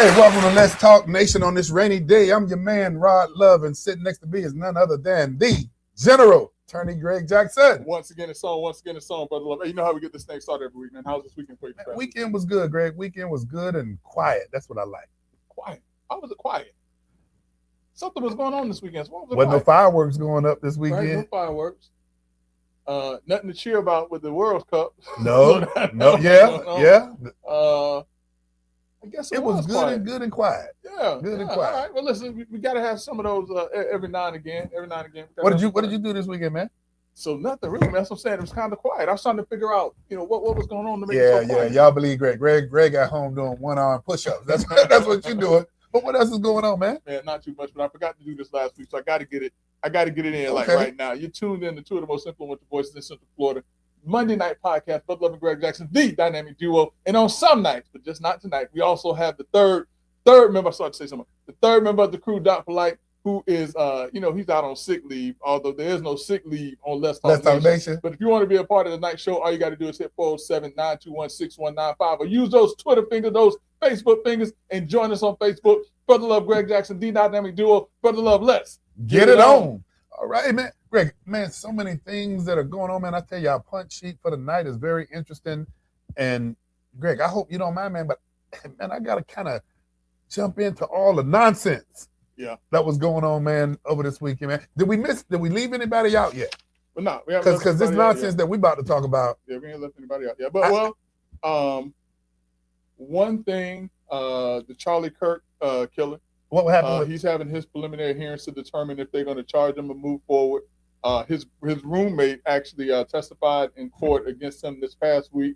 Hey, welcome to Let's Talk Nation on this rainy day. I'm your man, Rod Love, and sitting next to me is none other than the General Attorney Greg Jackson. Once again, it's on, Brother Love. Hey, you know how we get this thing started every week, man. How's this weekend for you? Man, weekend was good, Greg. Weekend was good and quiet. That's what I like. Quiet? How was it quiet? Something was going on this weekend. So wasn't no fireworks going up this weekend. Right, no fireworks. Nothing to cheer about with the World Cup. No, yeah. I guess it was good and quiet. Yeah, good and quiet. All right. Well, listen, we got to have some of those every now and again. What did you do this weekend, man? So nothing really, man. That's what I'm saying. It was kind of quiet. I was trying to figure out, what was going on to make it so quiet. Y'all believe Greg. Greg at home doing one-arm push-ups. That's what you're doing. But what else is going on, man? Man, not too much, but I forgot to do this last week, so I got to get it. I got to get it in like right now. You're tuned in to two of the most influential voices in Central Florida. Monday night podcast, Brother Love and Greg Jackson, the dynamic duo. And on some nights, but just not tonight, we also have the third member. I started to say something. The third member of the crew, Doc Polite, who is, he's out on sick leave, although there is no sick leave on Let's Talk Nation. But if you want to be a part of the night show, all you got to do is hit 407-921-6195 or use those Twitter fingers, those Facebook fingers, and join us on Facebook. Brother Love, Greg Jackson, the dynamic duo. Brother Love, let's get it on. All right, man. Greg, man, so many things that are going on, man. I tell you, our punch sheet for the night is very interesting. And, Greg, I hope you don't mind, man, but, man, I got to kind of jump into all the nonsense that was going on, man, over this weekend, man. Did we leave anybody out yet? But no, we haven't. Because this nonsense that we about to talk about. Yeah, we ain't left anybody out yet. But, one thing, the Charlie Kirk killer. What happened? He's having his preliminary hearings to determine if they're going to charge him or move forward. His roommate actually testified in court against him this past week,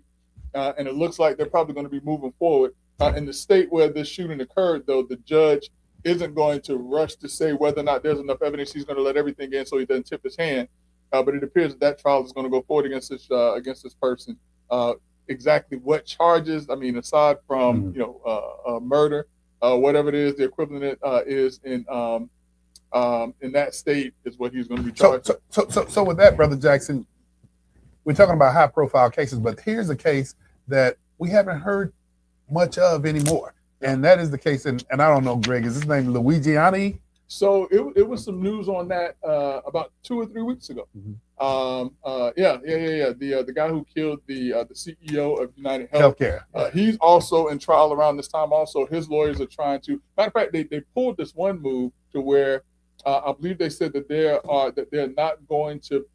and it looks like they're probably going to be moving forward. In the state where this shooting occurred, though, the judge isn't going to rush to say whether or not there's enough evidence. He's going to let everything in so he doesn't tip his hand. But it appears that trial is going to go forward against this person. Exactly what charges? I mean, aside from murder. Whatever it is, the equivalent is in that state is what he's going to be charged. So with that, Brother Jackson, we're talking about high-profile cases, but here's a case that we haven't heard much of anymore, and that is the case. And I don't know, Greg, is his name Luigiani? So it was some news on that about 2 or 3 weeks ago. Mm-hmm. The guy who killed the CEO of United Healthcare. Yeah. He's also in trial around this time. Also, his lawyers are trying to. Matter of fact, they pulled this one move to where I believe they said that they're not going to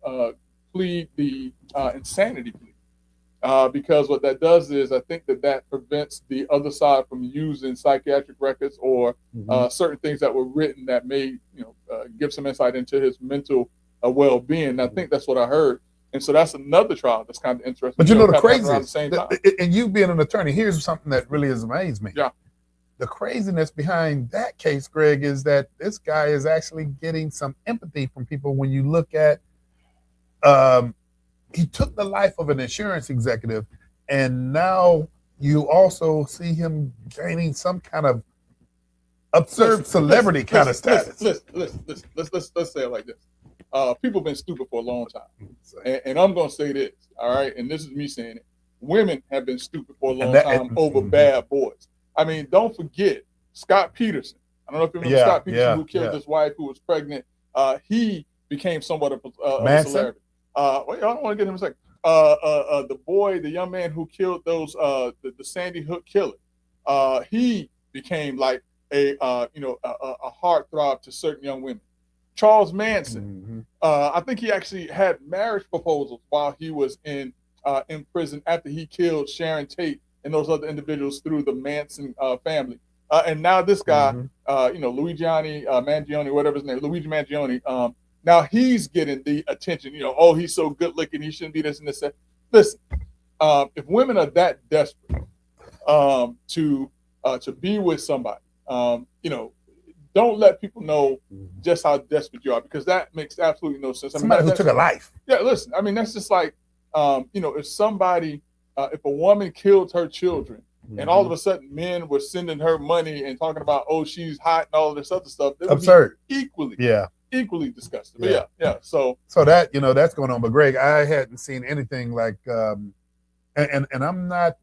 plead the insanity plea. Because what that does is, I think that prevents the other side from using psychiatric records or certain things that were written that may, give some insight into his mental well-being. And I think that's what I heard. And so that's another trial that's kind of interesting. But the craziest, and you being an attorney, here's something that really has amazed me. Yeah. The craziness behind that case, Greg, is that this guy is actually getting some empathy from people when you look at he took the life of an insurance executive, and now you also see him gaining some kind of absurd celebrity kind of status. Let's say it like this. People have been stupid for a long time. And I'm going to say this, all right? And this is me saying it. Women have been stupid for a long time over bad boys. I mean, don't forget Scott Peterson. I don't know if you remember Scott Peterson who killed his wife who was pregnant. He became somewhat of a celebrity. I don't want to get him a second. The young man who killed those, the Sandy Hook killer, he became like a heartthrob to certain young women. Charles Manson, I think he actually had marriage proposals while he was in prison after he killed Sharon Tate and those other individuals through the Manson family. And now this guy, Luigi Mangione, whatever his name, Luigi Mangione. Now he's getting the attention, he's so good looking, he shouldn't be this and this. Listen, if women are that desperate to be with somebody, don't let people know just how desperate you are, because that makes absolutely no sense. Somebody who took a life. Yeah, listen, I mean, that's just like, if somebody, if a woman killed her children and all of a sudden men were sending her money and talking about, she's hot and all of this other stuff, it would absurd. Be equally disgusting. But so that that's going on. But Greg, I hadn't seen anything like and I'm not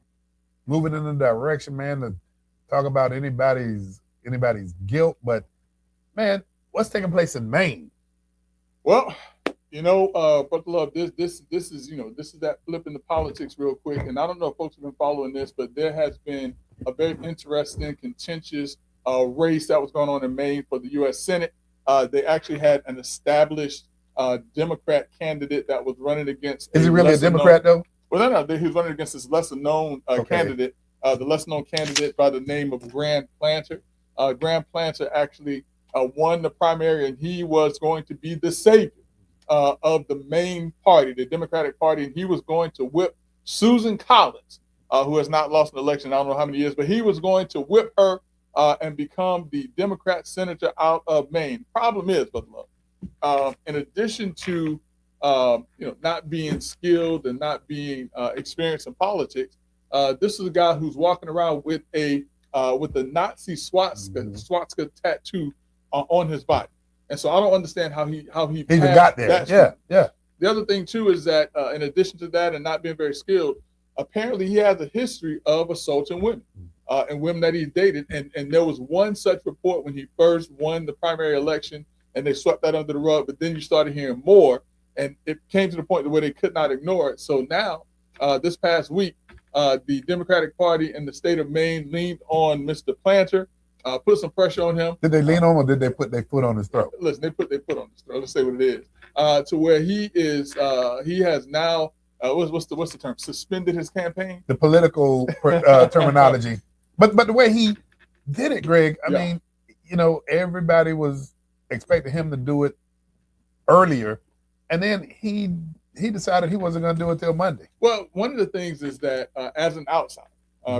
moving in the direction, man, talk about anybody's guilt, but man, what's taking place in Maine? Well, but love this is this is that flip into politics real quick. And I don't know if folks have been following this, but there has been a very interesting, contentious race that was going on in Maine for the U.S. Senate. They actually had an established Democrat candidate that was running against. Is he really a Democrat though? Well, no, he was running against this lesser known candidate, the lesser known candidate by the name of Grant Planter. Grant Planter actually won the primary, and he was going to be the savior of the Maine party, the Democratic Party, and he was going to whip Susan Collins, who has not lost an election, I don't know how many years, but he was going to whip her and become the Democrat senator out of Maine. Problem is, Brother Love, in addition to not being skilled and not being experienced in politics, this is a guy who's walking around with a Nazi swastika tattoo on his body, and so I don't understand how he even got there. Yeah. The other thing too is that in addition to that and not being very skilled, apparently he has a history of assaulting women and women that he's dated, and there was one such report when he first won the primary election, and they swept that under the rug. But then you started hearing more, and it came to the point where they could not ignore it. So now, this past week, the Democratic Party in the state of Maine leaned on Mr. Planter, put some pressure on him. Did they lean on him, or did they put their foot on his throat? Listen, they put on his throat. Let's say what it is. To where he has now, what's the term? Suspended his campaign. The political terminology, but the way he did it, Greg. I mean, everybody was expecting him to do it earlier, and then he decided he wasn't going to do it till Monday. Well, one of the things is that as an outsider,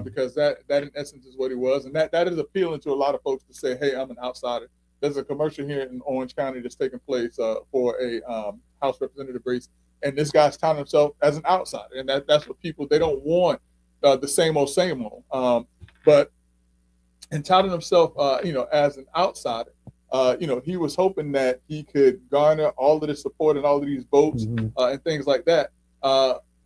because that in essence is what he was, and that is appealing to a lot of folks to say, hey, I'm an outsider. There's a commercial here in Orange County that's taking place for a House representative race, and this guy's touting himself as an outsider, and that's what people, they don't want the same old. But in touting himself, as an outsider, he was hoping that he could garner all of the support and all of these votes and things like that.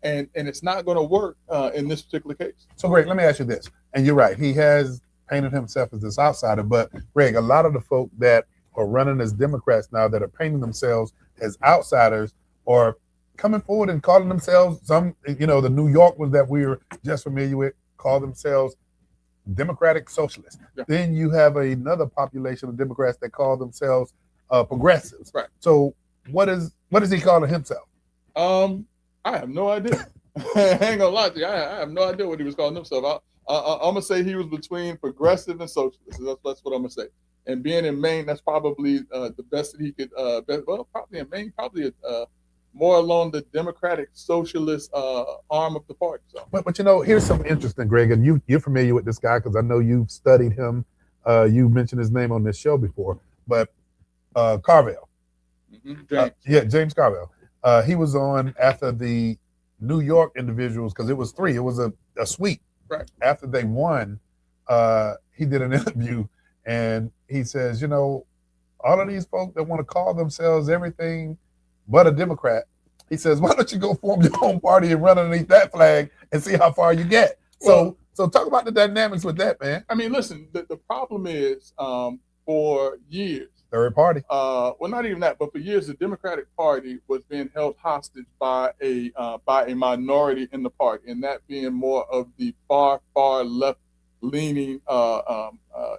And it's not going to work in this particular case. So, Greg, let me ask you this. And you're right. He has painted himself as this outsider. But, Greg, a lot of the folk that are running as Democrats now that are painting themselves as outsiders are coming forward and calling themselves the New York ones that we were just familiar with, call themselves Democratic Socialists. Yeah. Then you have another population of Democrats that call themselves progressives. Right. So what is he calling himself? I have no idea. I ain't gonna lie to you. I have no idea what he was calling himself. I'm gonna say he was between progressive and socialist. That's what I'm gonna say. And being in Maine, that's probably the best that he could. Probably in Maine, probably more along the Democratic Socialist arm of the party. So. But here's something interesting, Greg, and you're familiar with this guy because I know you've studied him. You mentioned his name on this show before, but Carville. James. James Carville. He was on after the New York individuals, because it was three. It was a sweep. Right. After they won, he did an interview, and he says, all of these folks that want to call themselves everything but a Democrat, he says, why don't you go form your own party and run underneath that flag and see how far you get? So talk about the dynamics with that, man. I mean, listen, the problem is for years, third party. Not even that, but for years, the Democratic Party was being held hostage by a minority in the party, and that being more of the far left-leaning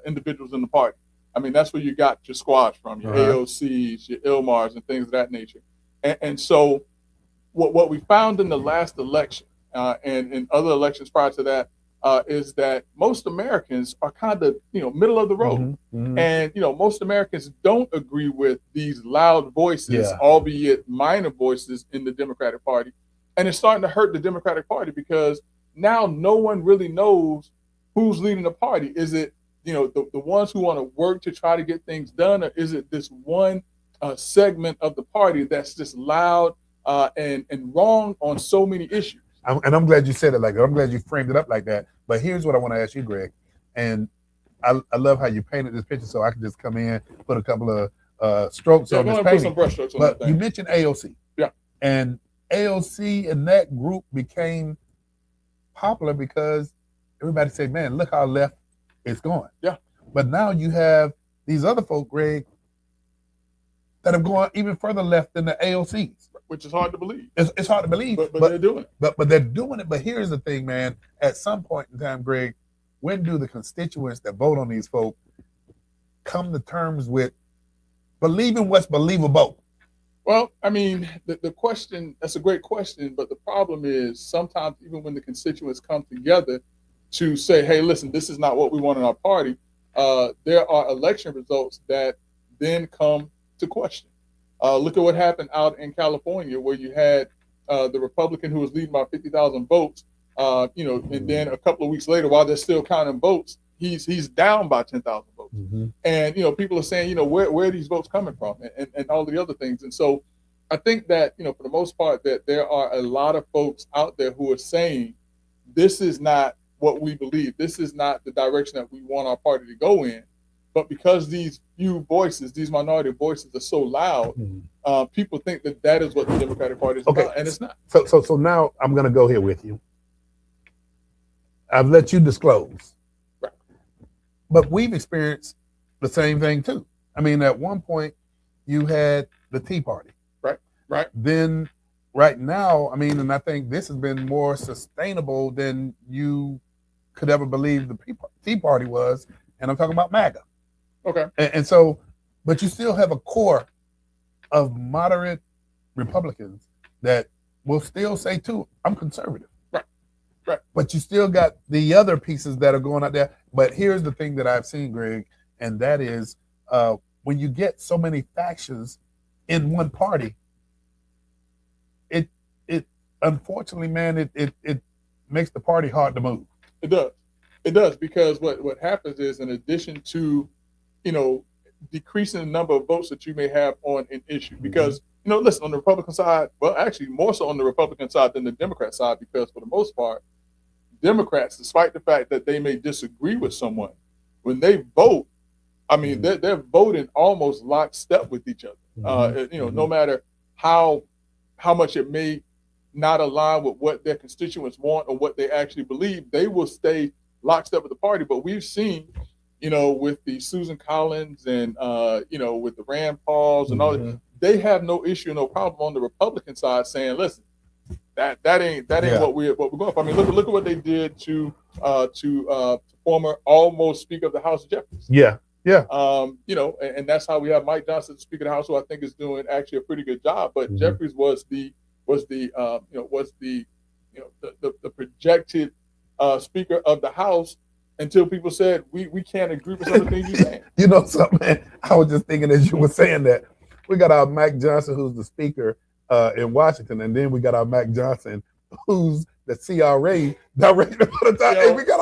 individuals in the party. I mean, that's where you got your squads from, your AOCs, your Ilmars, and things of that nature. And so what we found in the last election and in other elections prior to that is that most Americans are kind of, middle of the road. And, most Americans don't agree with these loud voices, albeit minor voices in the Democratic Party. And it's starting to hurt the Democratic Party because now no one really knows who's leading the party. Is it, the ones who want to work to try to get things done, or is it this one segment of the party that's just loud and wrong on so many issues? And I'm glad you said it like that. I'm glad you framed it up like that. But here's what I want to ask you, Greg. And I love how you painted this picture, so I can just come in, put a couple of strokes on this painting. Put some brush strokes on but that you mentioned AOC. Yeah. And AOC and that group became popular because everybody said, man, look how left it's going. Yeah. But now you have these other folk, Greg, that have gone even further left than the AOCs. Which is hard to believe. It's hard to believe. But they're doing it. But they're doing it. But here's the thing, man. At some point in time, Greg, when do the constituents that vote on these folk come to terms with believing what's believable? Well, I mean, the question, that's a great question, but the problem is sometimes even when the constituents come together to say, hey, listen, this is not what we want in our party, there are election results that then come to question. Look at what happened out in California, where you had the Republican who was leading by 50,000 votes, and then a couple of weeks later, while they're still counting votes, he's down by 10,000 votes. Mm-hmm. And, people are saying, where are these votes coming from and all the other things. And so I think that, for the most part, that there are a lot of folks out there who are saying, this is not what we believe. This is not the direction that we want our party to go in. But because these few voices, these minority voices are so loud, people think that is what the Democratic Party is about, and it's not. So now I'm going to go here with you. I've let you disclose. Right. But we've experienced the same thing, too. I mean, at one point, you had the Tea Party. Right. Then right now, I mean, and I think this has been more sustainable than you could ever believe the Tea Party was, and I'm talking about MAGA. Okay. And so, but you still have a core of moderate Republicans that will still say, too, I'm conservative. Right. But you still got the other pieces that are going out there. But here's the thing that I've seen, Greg, and that is when you get so many factions in one party, it unfortunately, man, it makes the party hard to move. It does, because what happens is, in addition to decreasing the number of votes that you may have on an issue, because listen, on the Republican side, well, actually more so on the Republican side than the Democrat side, because for the most part, Democrats, despite the fact that they may disagree with someone, when they vote, I mean, they're voting almost lockstep with each other. No matter how much it may not align with what their constituents want or what they actually believe, they will stay lockstep with the party. But we've seen, with the Susan Collins and with the Rand Pauls and all that, they have no issue, no problem on the Republican side saying, listen, that ain't what we're going for. I mean, look at what they did to former almost Speaker of the House, Jeffries. Yeah. And that's how we have Mike Johnson, Speaker of the House, who I think is doing actually a pretty good job. But Jeffries was the projected Speaker of the House until people said we can't agree with some of the things you're saying. You know something, man? I was just thinking as you were saying that, we got our Mike Johnson, who's the Speaker in Washington, and then we got our Mac Johnson, who's the CRA director for the time. Hey, we got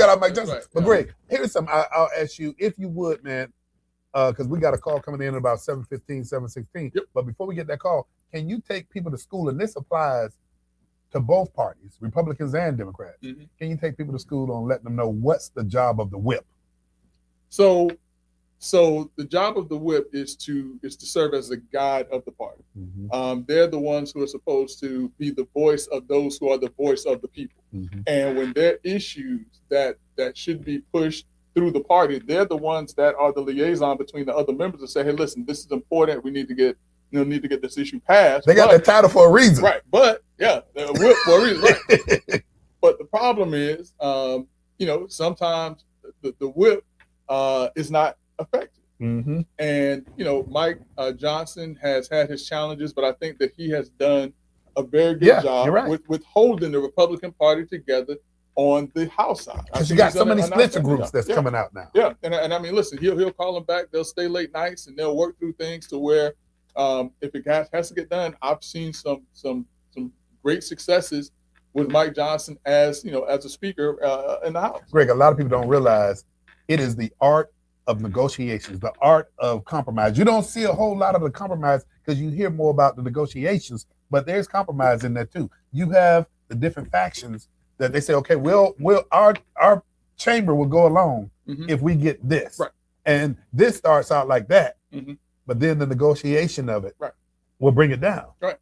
our Mike Johnson. Right. But Greg, here's something I'll ask you, if you would, man, because we got a call coming in at about 7:15, 7:16. Yep. But before we get that call, can you take people to school? And this applies to both parties, Republicans and Democrats. Can you take people to school on letting them know what's the job of the whip? So the job of the whip is to serve as a guide of the party. They're the ones who are supposed to be the voice of those who are the voice of the people. And when there are issues that should be pushed through the party, they're the ones that are the liaison between the other members and say, hey, listen, this is important. We need to get this issue passed. They got that title for a reason. Right. But yeah, the whip for a reason. Right. But the problem is, sometimes the whip is not effective. And Mike Johnson has had his challenges, but I think that he has done a very good job with holding the Republican Party together on the House side. Because you got so many splinter groups that's coming out now. Yeah, and I mean, listen, he'll call them back. They'll stay late nights and they'll work through things to where if it has to get done, I've seen some great successes with Mike Johnson as a speaker in the House. Greg, a lot of people don't realize it is the art of negotiations, the art of compromise. You don't see a whole lot of the compromise because you hear more about the negotiations, but there's compromise in there too. You have the different factions that they say, okay, our chamber will go along if we get this. Right. And this starts out like that, but then the negotiation of it will bring it down. Right.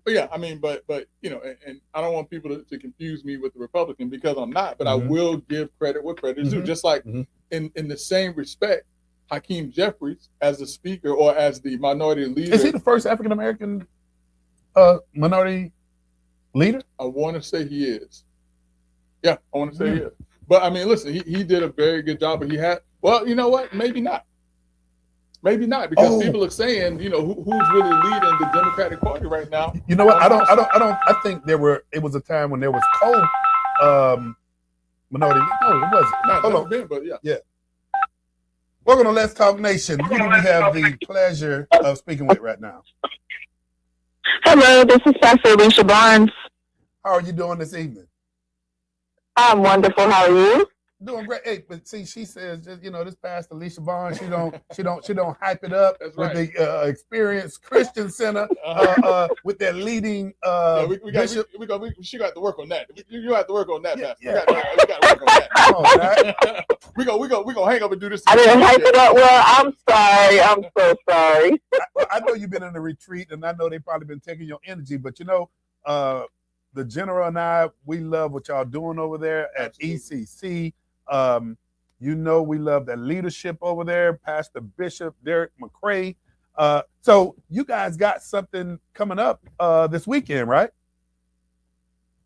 But yeah, I mean, but you know, and I don't want people to confuse me with the Republican because I'm not. But I will give credit where credit is due. Just like in the same respect, Hakeem Jeffries as the speaker or as the minority leader. Is he the first African American minority leader? I want to say he is. Yeah, I want to say he is. But I mean, listen, he did a very good job. But he had, well, you know what? Maybe not. Maybe not, because people are saying, you know, who's really leading the Democratic Party right now? You know what? I think it was a time when there was minority. No, it wasn't. Hold on. Been, but yeah. Welcome to Let's Talk Nation. Who do we have the pleasure of speaking with right now? Hello, this is Pastor Alicia Barnes. How are you doing this evening? I'm wonderful. How are you? Doing great. Hey, but see, she says, just, you know, this Pastor Alicia Barnes, she don't hype it up. That's with right. the Experience Christian Center with their leading bishop. She got to work on that. You have to work on that, Pastor. Yeah. We got to work on that. Come on, we gonna hang up and do this. I didn't hype it up. Well, I'm sorry. I'm so sorry. I know you've been in a retreat, and I know they've probably been taking your energy, but you know, the General and I, we love what y'all doing over there at ECC. You know, we love the leadership over there, Pastor Bishop Derek McCrae. So you guys got something coming up this weekend, right?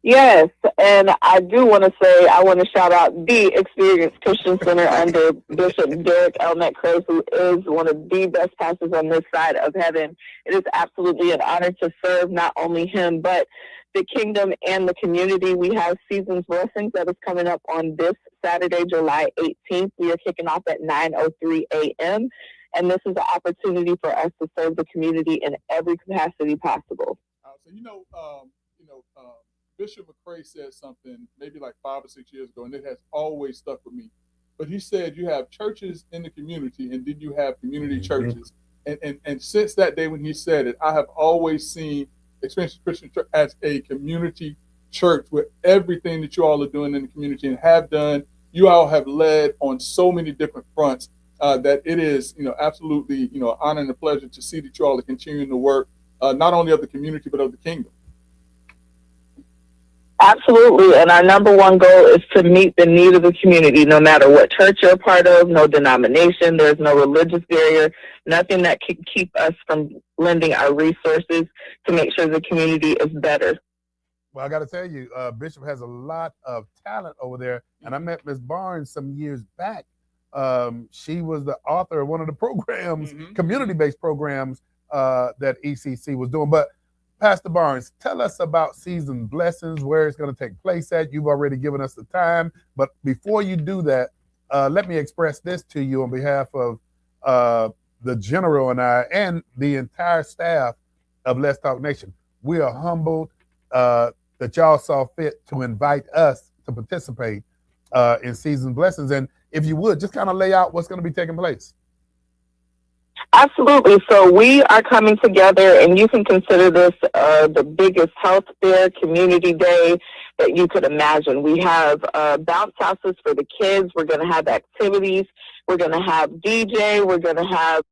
Yes, and I do want to say, I want to shout out the Experience Christian Center under Bishop Derek L. McCrae, who is one of the best pastors on this side of heaven. It is absolutely an honor to serve not only him, but the kingdom and the community. We have Season's Blessings that is coming up on this Saturday, July 18th. We are kicking off at 9:03 a.m. And this is an opportunity for us to serve the community in every capacity possible. So, Bishop McCrae said something maybe like 5 or 6 years ago, and it has always stuck with me. But he said you have churches in the community, and then you have community churches. And since that day when he said it, I have always seen Experience Christian Church as a community church with everything that you all are doing in the community and have done. You all have led on so many different fronts that it is, you know, absolutely, you know, honor and a pleasure to see that you all are continuing to work not only of the community but of the kingdom. Absolutely. And our number one goal is to meet the need of the community, no matter what church you're a part of, no denomination, there's no religious barrier, nothing that can keep us from lending our resources to make sure the community is better. Well, I got to tell you, Bishop has a lot of talent over there. And I met Ms. Barnes some years back. She was the author of one of the programs, community-based programs that ECC was doing. But Pastor Barnes, tell us about Season Blessings, where it's going to take place at. You've already given us the time. But before you do that, let me express this to you on behalf of the General and I and the entire staff of Let's Talk Nation. We are humbled that y'all saw fit to invite us to participate in Season Blessings. And if you would, just kind of lay out what's going to be taking place. Absolutely. So we are coming together, and you can consider this the biggest health fair community day that you could imagine. We have bounce houses for the kids. We're going to have activities. We're going to have DJ. We're going to have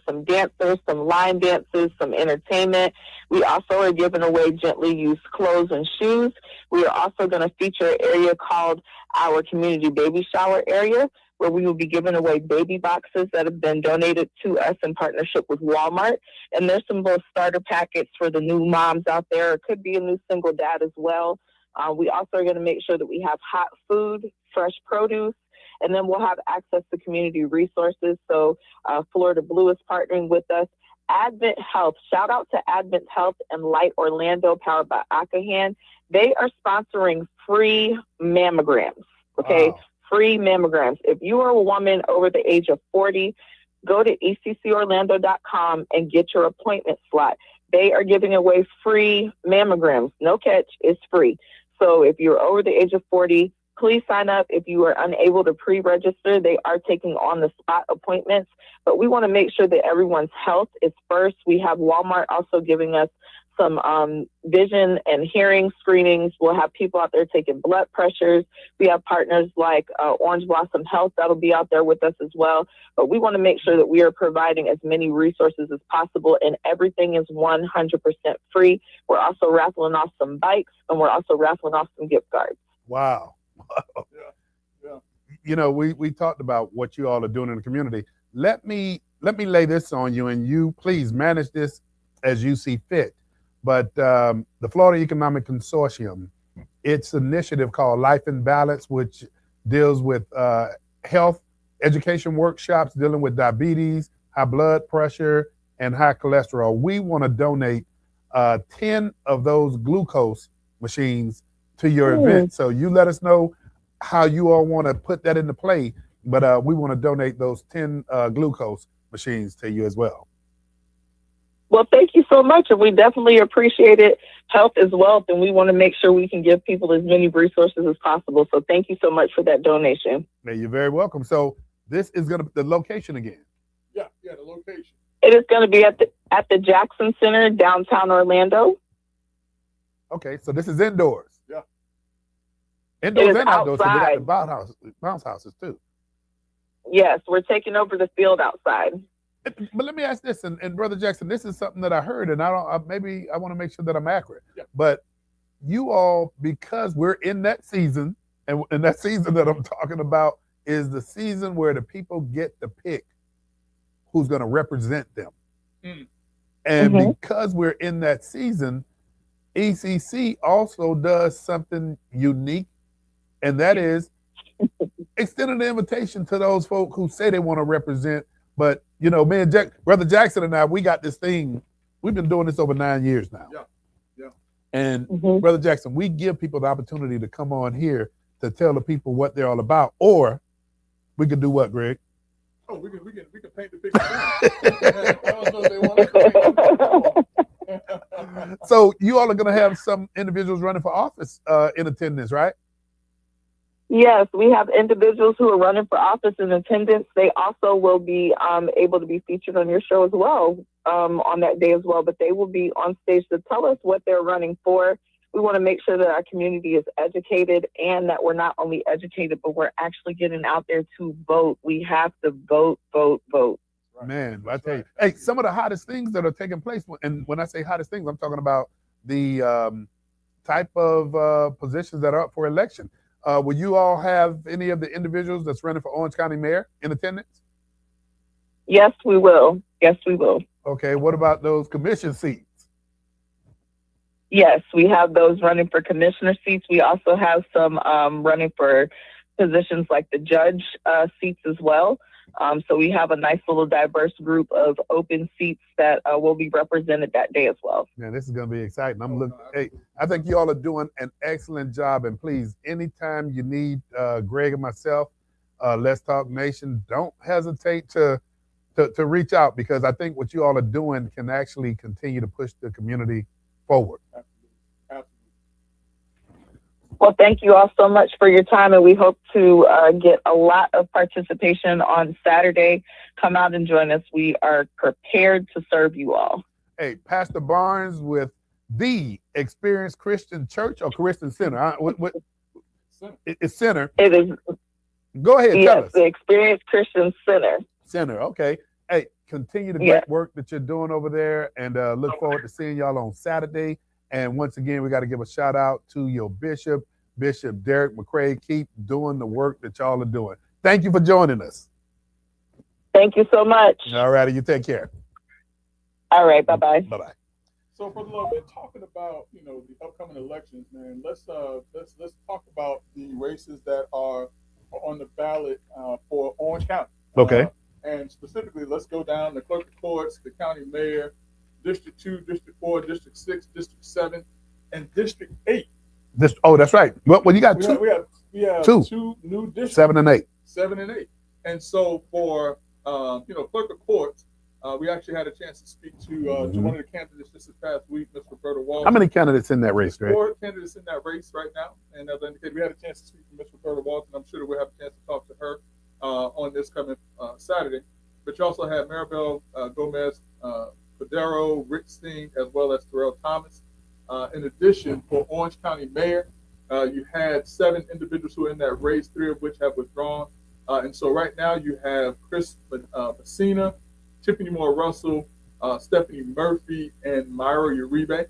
some dancers, some line dances, some entertainment. We also are giving away gently used clothes and shoes. We are also going to feature an area called our community baby shower area, where we will be giving away baby boxes that have been donated to us in partnership with Walmart. And there's some both starter packets for the new moms out there. It could be a new single dad as well. We also are going to make sure that we have hot food, fresh produce, and then we'll have access to community resources. So Florida Blue is partnering with us. Advent Health, shout out to Advent Health and Light Orlando, powered by Akahan. They are sponsoring free mammograms, okay? Wow. Free mammograms. If you are a woman over the age of 40, go to eccorlando.com and get your appointment slot. They are giving away free mammograms. No catch, it's free. So if you're over the age of 40, please sign up. If you are unable to pre-register, they are taking on the spot appointments. But we want to make sure that everyone's health is first. We have Walmart also giving us some vision and hearing screenings. We'll have people out there taking blood pressures. We have partners like Orange Blossom Health that'll be out there with us as well. But we want to make sure that we are providing as many resources as possible, and everything is 100% free. We're also raffling off some bikes, and we're also raffling off some gift cards. Wow. You know, we talked about what you all are doing in the community. Let me lay this on you, and you please manage this as you see fit. But the Florida Economic Consortium, its initiative called Life in Balance, which deals with health education workshops dealing with diabetes, high blood pressure, and high cholesterol. We want to donate 10 of those glucose machines to your event. So you let us know how you all want to put that into play. But we want to donate those 10 glucose machines to you as well. Well, thank you so much. And we definitely appreciate it. Health is wealth, and we want to make sure we can give people as many resources as possible. So thank you so much for that donation. Hey, you're very welcome. So this is going to be the location again. Yeah, the location. It is going to be at the Jackson Center, downtown Orlando. Okay, so this is indoors. Yeah. Indoors and outdoors. So we outside. got the bounce houses too. Yes, we're taking over the field outside. But let me ask this, and Brother Jackson, this is something that I heard, and I want to make sure that I'm accurate. Yeah. But you all, because we're in that season, and that season that I'm talking about is the season where the people get to pick who's going to represent them. And because we're in that season, ECC also does something unique, and that is extending an invitation to those folk who say they want to represent. But, you know, me and Brother Jackson and I, we got this thing. We've been doing this over 9 years now. Yeah. And Brother Jackson, we give people the opportunity to come on here to tell the people what they're all about. Or we could do what, Greg? Oh, we can paint the picture. I don't know if they want to. So you all are going to have some individuals running for office in attendance, right? Yes, we have individuals who are running for office in attendance. They also will be able to be featured on your show as well on that day as well. But they will be on stage to tell us what they're running for. We want to make sure that our community is educated, and that we're not only educated, but we're actually getting out there to vote. We have to vote. Right. Man, I tell you, hey, some of the hottest things that are taking place, and when I say hottest things, I'm talking about the type of positions that are up for election. Will you all have any of the individuals that's running for Orange County Mayor in attendance? Yes, we will. Okay, what about those commission seats? Yes, we have those running for commissioner seats. We also have some running for positions like the judge seats as well. So we have a nice little diverse group of open seats that will be represented that day as well. Man, this is going to be exciting. Hey, I think you all are doing an excellent job. And please, anytime you need Greg and myself, Let's Talk Nation, don't hesitate to reach out, because I think what you all are doing can actually continue to push the community forward. Absolutely. Well, thank you all so much for your time, and we hope to get a lot of participation on Saturday. Come out and join us. We are prepared to serve you all. Hey, Pastor Barnes with the Experience Christian Church or Christian Center? It's Center. It is. Go ahead, tell us. The Experience Christian Center. Center, okay. Hey, continue the great work that you're doing over there, and look forward to seeing y'all on Saturday. And once again, we got to give a shout out to your Bishop Derek McCrae. Keep doing the work that y'all are doing. Thank you for joining us. Thank you so much. All righty, you take care. All right, bye-bye. Bye-bye. So for the love of talking about, the upcoming elections, man, let's talk about the races that are on the ballot for Orange County. Okay. And specifically, let's go down the clerk of courts, the county mayor, District 2, District 4, District 6, District 7, and District 8. That's right. Well, you got two. We have two new districts. 7 and 8. 7 and 8. And so for clerk of courts, we actually had a chance to speak to one of the candidates this past week, Ms. Roberta Walton. How many candidates in that race, Greg? 4 candidates in that race right now. And as I indicated, we had a chance to speak to Ms. Roberta Walton. I'm sure that we'll have a chance to talk to her on this coming Saturday. But you also have Maribel Gomez Federo, Rick Sting, as well as Terrell Thomas. In addition, for Orange County Mayor, you had 7 individuals who are in that race, 3 of which have withdrawn. And so right now you have Chris Messina, Tiffany Moore Russell, Stephanie Murphy, and Myra Uribe.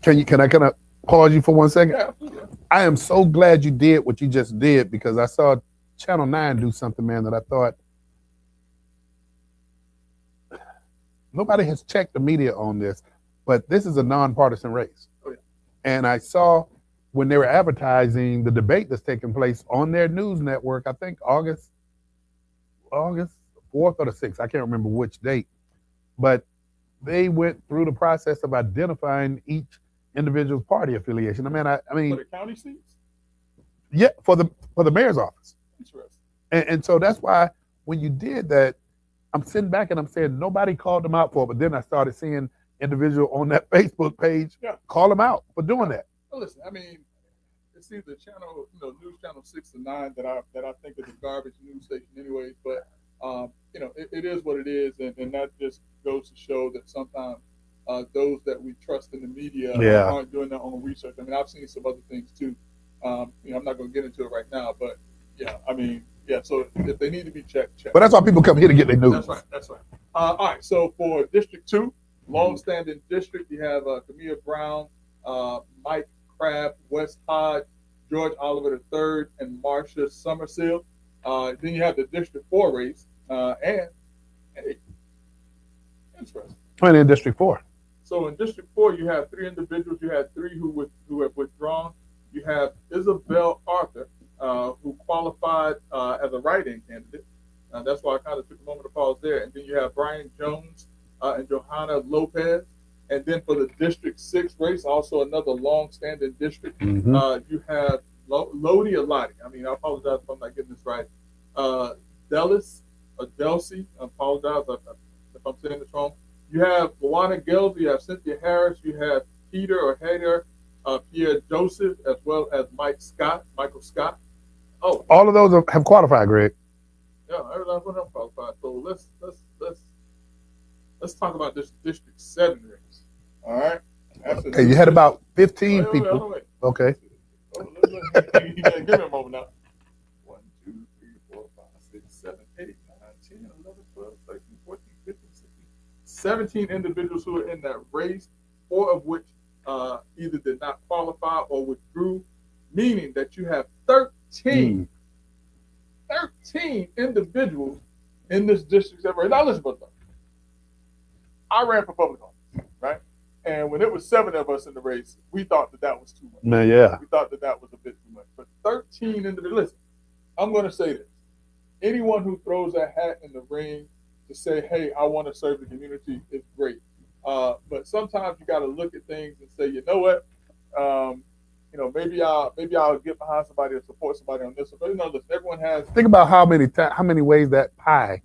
Can I pause you for 1 second? Yeah. I am so glad you did what you just did, because I saw Channel 9 do something, man, that I thought nobody has checked the media on this, but this is a nonpartisan race. Oh, yeah. And I saw when they were advertising the debate that's taking place on their news network, I think August 4th or the 6th, I can't remember which date, but they went through the process of identifying each individual's party affiliation. I mean, for the county seats? Yeah, for the mayor's office. Interesting. And so that's why when you did that, I'm sitting back and I'm saying nobody called them out for it, but then I started seeing individual on that Facebook page call them out for doing that. Well, listen, I mean, it's either channel, news channel 6 or 9 that I think is a garbage news station, anyways. But it is what it is, and that just goes to show that sometimes those that we trust in the media aren't doing their own research. I mean, I've seen some other things too. I'm not going to get into it right now, but so if they need to be checked. But that's why people come here to get their news. That's right. All right. So for District 2, long-standing district, you have Camilla Brown, Mike Crabb, Wes Hodge, George Oliver III, and Marcia Summersill. Then you have the District 4 race, interesting. And in District 4. So in District 4, you have 3 individuals. You had 3 who have withdrawn. You have Isabel Arthur, who qualified as a write-in candidate. That's why I kind of took a moment to pause there. And then you have Brian Jones and Johanna Lopez. And then for the District 6 race, also another long-standing district, you have Lodi Alati. I mean, I apologize if I'm not getting this right. Delcy, I apologize if I'm saying this wrong. You have Luana Gels, you have Cynthia Harris, you have Peter Pierre Joseph, as well as Michael Scott. Oh, all of those have qualified, Greg. Yeah, everyone have qualified. So let's talk about this District 7 race. All right. Okay, you had about 15 people. Wait. Okay. You gotta give me a moment now. 1, 2, 3, 4, 5, 6, 7, 8, 9, 10, 11, 12, 13, 14, 15, 16, 17 individuals who are in that race, 4 of which either did not qualify or withdrew, meaning that you have 13 individuals in this district. Now listen, brother. I ran for public office, right? And when it was 7 of us in the race, we thought that was too much. Man, yeah. We thought that was a bit too much. But 13 individuals. Listen, I'm going to say this. Anyone who throws a hat in the ring to say, hey, I want to serve the community is great. But sometimes you got to look at things and say, you know what? Maybe I'll get behind somebody or support somebody on this. But listen, everyone has. Think about how many ways that pie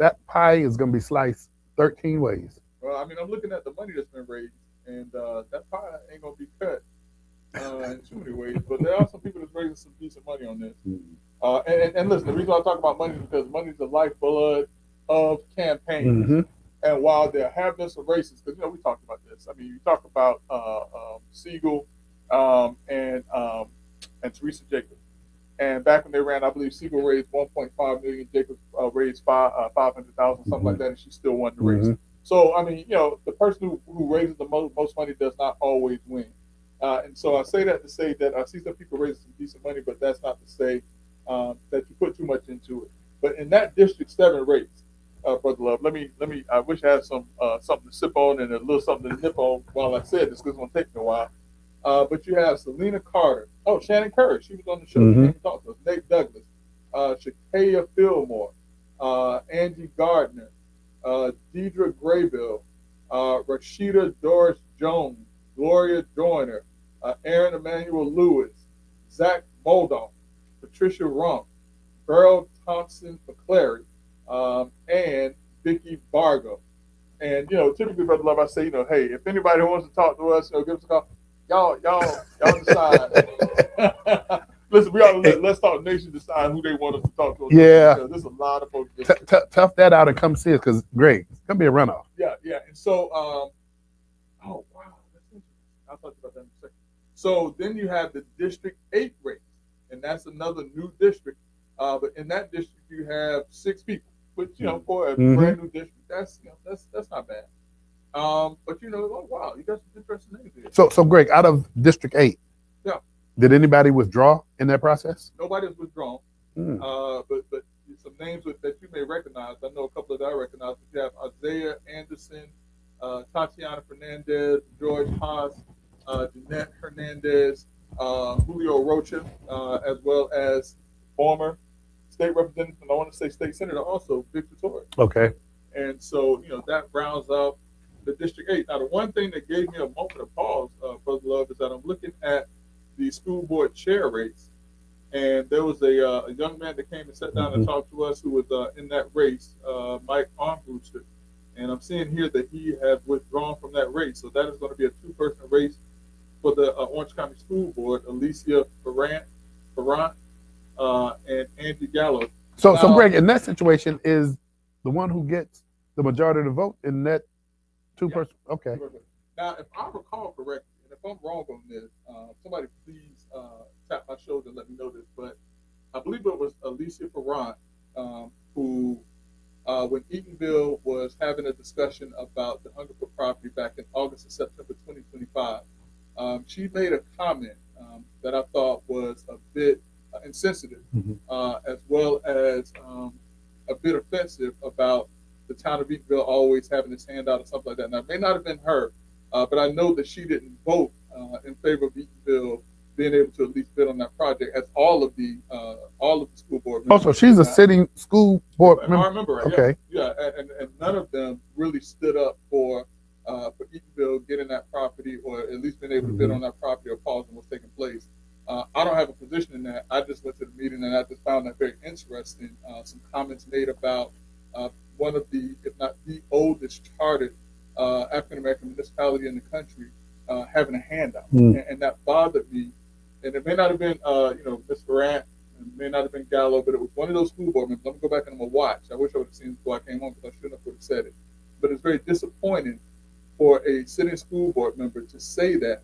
is going to be sliced 13 ways. Well, I mean, I'm looking at the money that's been raised, and that pie ain't going to be cut in too many ways. But there are some people that's raising some decent money on this. And listen, the reason I talk about money is because money is the lifeblood of campaigns. And while they're having some races, because we talked about this. I mean, you talk about Siegel and Teresa Jacobs. And back when they ran, I believe Siegel raised $1.5 million, Jacobs raised $500,000, something like that, and she still won the race. So, I mean, the person who raises the most money does not always win. And so I say that to say that I see some people raising some decent money, but that's not to say that you put too much into it. But in that District 7 race, Brother Love, let me. I wish I had something to sip on and a little something to nip on while I said this, because it's going to take me a while. But you have Selena Carter. Oh, Shannon Curry. She was on the show. She came to talk to us. Nate Douglas. Shakaya Fillmore. Angie Gardner. Deidre Graybill. Rashida Doris Jones. Gloria Joyner. Aaron Emmanuel Lewis. Zach Moldoff. Patricia Rump. Beryl Thompson McClary. And Vicky Bargo. And, typically, Brother Love, I say, hey, if anybody wants to talk to us, give us a call. Y'all decide. Listen, let's talk nation decide who they want us to talk to. Yeah. There's a lot of folks. Tough that out and come see us, because, Greg, it's going to be a runoff. Yeah. Yeah, and so, oh wow, that's interesting. I'll talk about that in a second. So then you have the District 8 race, and that's another new district. But in that district, you have 6 people, which for a brand new district, that's not bad. But oh wow, you got some interesting names here. So Greg, out of District 8, yeah, did anybody withdraw in that process? Nobody's withdrawn. But some names that you may recognize. I know a couple that I recognize. You have Isaiah Anderson, Tatiana Fernandez, George Haas, Jeanette Hernandez, Julio Rocha, as well as former state representative, and I want to say state senator also, Victor Torres. Okay. And so, that rounds out the District 8. Now, the one thing that gave me a moment of pause, Brother Love, is that I'm looking at the school board chair race, and there was a young man that came and sat down and talked to us who was in that race, Mike Armbruster. And I'm seeing here that he has withdrawn from that race. So that is going to be a 2-person race for the Orange County School Board, Alicia Ferrant, and Angie Gallo. So Greg, in that situation, is the one who gets the majority of the vote in that 2-person? Yeah. Okay. Now, if I recall correctly, and if I'm wrong on this, somebody please tap my shoulder and let me know this, but I believe it was Alicia Ferrant who, when Eatonville was having a discussion about the Hungerford property back in August and September 2025, she made a comment that I thought was a bit insensitive, as well as a bit offensive about the town of Eatonville always having its hand out or something like that. Now, it may not have been her, but I know that she didn't vote in favor of Eatonville being able to at least bid on that project, as all of the school board members. Also, she's a sitting school board member. I remember, right? Okay. Yeah, and none of them really stood up for Eatonville getting that property, or at least being able to bid on that property, or pausing what's taking place. I don't have a position in that. I just went to the meeting and I just found that very interesting. Some comments made about one of the, if not the oldest chartered African American municipality in the country having a handout, and that bothered me. And it may not have been, Ms. Ferrant, it may not have been Gallo, but it was one of those school board members. I'm gonna go back and I'm gonna watch. I wish I would have seen it before I came home, because I shouldn't have said it. But it's very disappointing for a sitting school board member to say that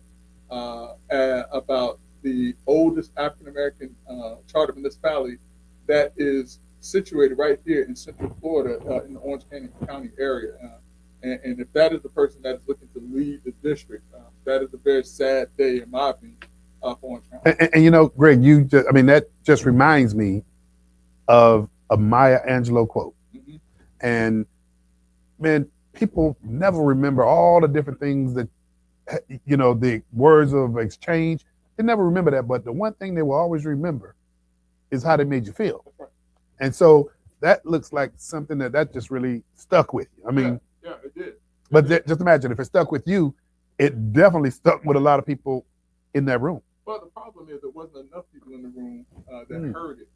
about the oldest African American charter municipality that is situated right here in Central Florida, in the Orange County area. And if that is the person that is looking to lead the district, that is a very sad day, in my opinion, for Orange County. And Greg, that just reminds me of a Maya Angelou quote. And man, people never remember all the different things that, the words of exchange. They never remember that, but the one thing they will always remember is how they made you feel. Right. And so that looks like something that just really stuck with you. I mean, yeah, it did. But just imagine if it stuck with you, it definitely stuck with a lot of people in that room. Well, the problem is there wasn't enough people in the room that heard it,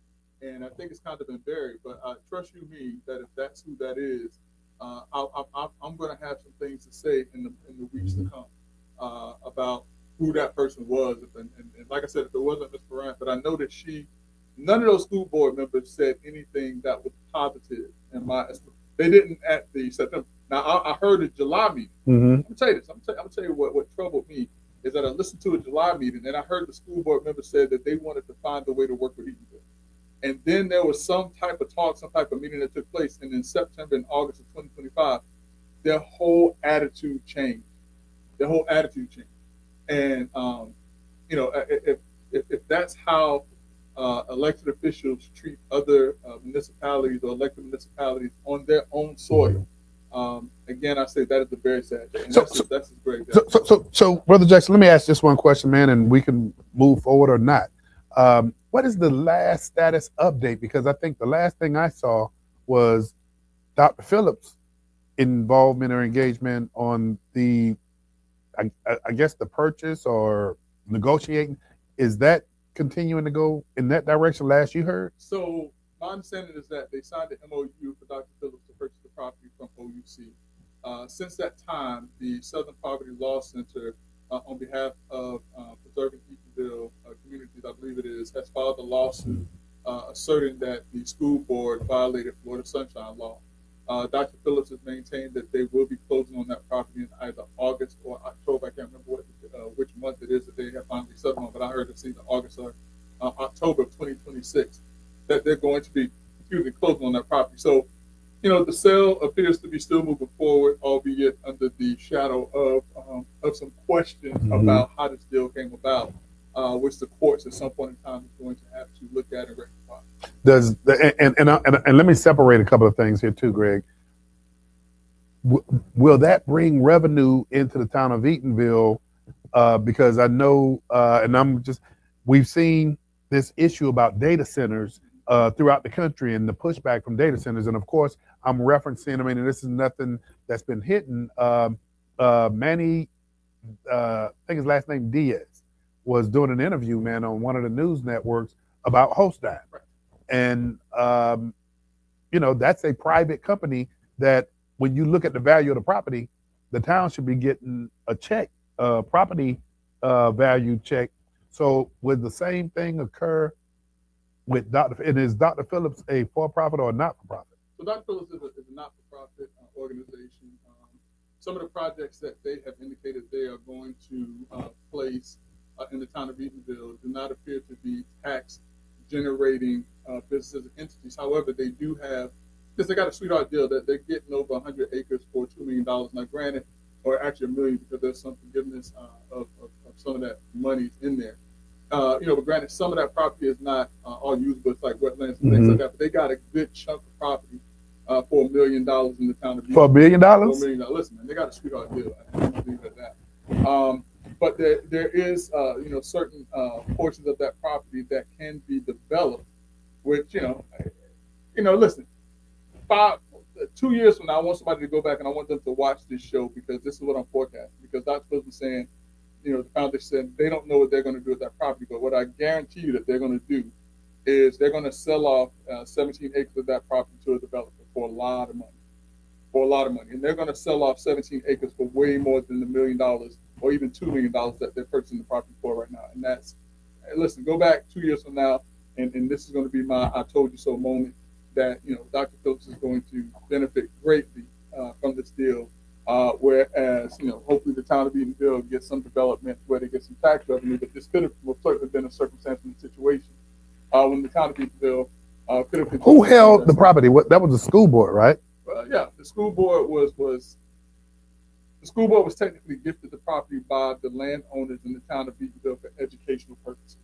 and I think it's kind of been buried. But trust you me that if that's who that is, I'm going to have some things to say in the weeks to come about who that person was. And like I said, if it wasn't Ms. Ferrant, but I know that none of those school board members said anything that was positive in my estimate. They didn't at the September. Now, I heard a July meeting. I'm gonna tell you this. I'm gonna tell you what troubled me is that I listened to a July meeting and I heard the school board members said that they wanted to find a way to work with Eatonville. And then there was some type of talk, some type of meeting that took place, and in September and August of 2025, their whole attitude changed. And if that's how elected officials treat other municipalities or elected municipalities on their own soil, again, I say that is a very sad thing. That's great. So, Brother Jackson, let me ask just one question, man, and we can move forward or not. What is the last status update? Because I think the last thing I saw was Dr. Phillips' involvement or engagement on the, I guess, the purchase or negotiating. Is that continuing to go in that direction last you heard? So my understanding is that they signed an MOU for Dr. Phillips to purchase the property from OUC. Since that time, the Southern Poverty Law Center, on behalf of Preserving Eatonville Communities, I believe it is, has filed a lawsuit asserting that the school board violated Florida Sunshine Law. Dr. Phillips has maintained that they will be closing on that property in either August or October. I can't remember which month it is that they have finally settled on, but I heard it's either August or October of 2026 that they're going to be closing on that property. So, the sale appears to be still moving forward, albeit under the shadow of some questions about how this deal came about, which the courts at some point in time is going to have to look at and rectify. And let me separate a couple of things here too, Greg. Will that bring revenue into the town of Eatonville? Because I know, we've seen this issue about data centers throughout the country and the pushback from data centers. And of course, I'm referencing, and this is nothing that's been hidden. Manny, I think his last name Diaz, was doing an interview, man, on one of the news networks about HostDime. Right. And, that's a private company that when you look at the value of the property, the town should be getting a check, property value check. So would the same thing occur with and is Dr. Phillips a for-profit or a not-for-profit? So Dr. Phillips is a not-for-profit organization. Some of the projects that they have indicated they are going to place in the town of Eatonville do not appear to be tax-generating businesses and entities. However, they do have, because they got a sweetheart deal that they're getting over 100 acres for $2 million. Now, granted, or actually $1 million because there's some forgiveness of some of that money in there. But granted, some of that property is not all usable. It's like wetlands and things like that. But they got a good chunk of property for $1 million in the town of Eatonville. For $1 million? For $1 million. Listen, man, they got a sweetheart deal. I can't leave it at that. But there is, certain portions of that property that can be developed, which, listen, 2 years from now, I want somebody to go back and I want them to watch this show because this is what I'm forecasting. Because Dr. Phillips was saying, the foundation said they don't know what they're going to do with that property. But what I guarantee you that they're going to do is they're going to sell off 17 acres of that property to a developer for a lot of money. And they're going to sell off 17 acres for way more than $1 million or even $2 million that they're purchasing the property for right now. And that's, listen, go back 2 years from now, and this is going to be my I told you so moment that, Dr. Phillips is going to benefit greatly from this deal. Whereas, hopefully the town of Eatonville gets some development where they get some tax revenue, but this could have certainly been a circumstance in the situation when the town of Eatonville could have. Who held the property? That was the school board, right? Yeah, the school board was technically gifted the property by the landowners in the town of Eatonville for educational purposes.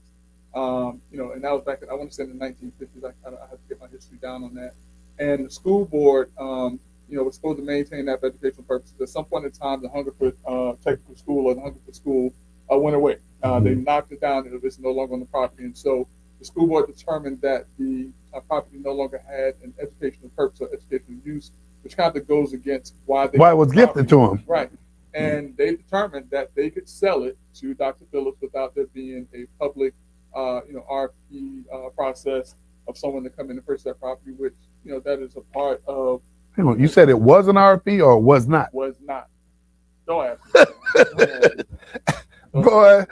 And that was back in, I want to say in the 1950s. I have to get my history down on that. And the school board, was supposed to maintain that for educational purposes. At some point in time, the Hungerford Technical School or the Hungerford School went away. They knocked it down, and it was no longer on the property. And so the school board determined that the property no longer had an educational purpose or educational use, which kind of goes against why it was gifted to them. Right. And they determined that they could sell it to Dr. Phillips without there being a public, RFP process of someone to come in and purchase that property, which, that is a part of. Hang on, you said it was an RFP or was not? Was not. Don't ask me. Boy,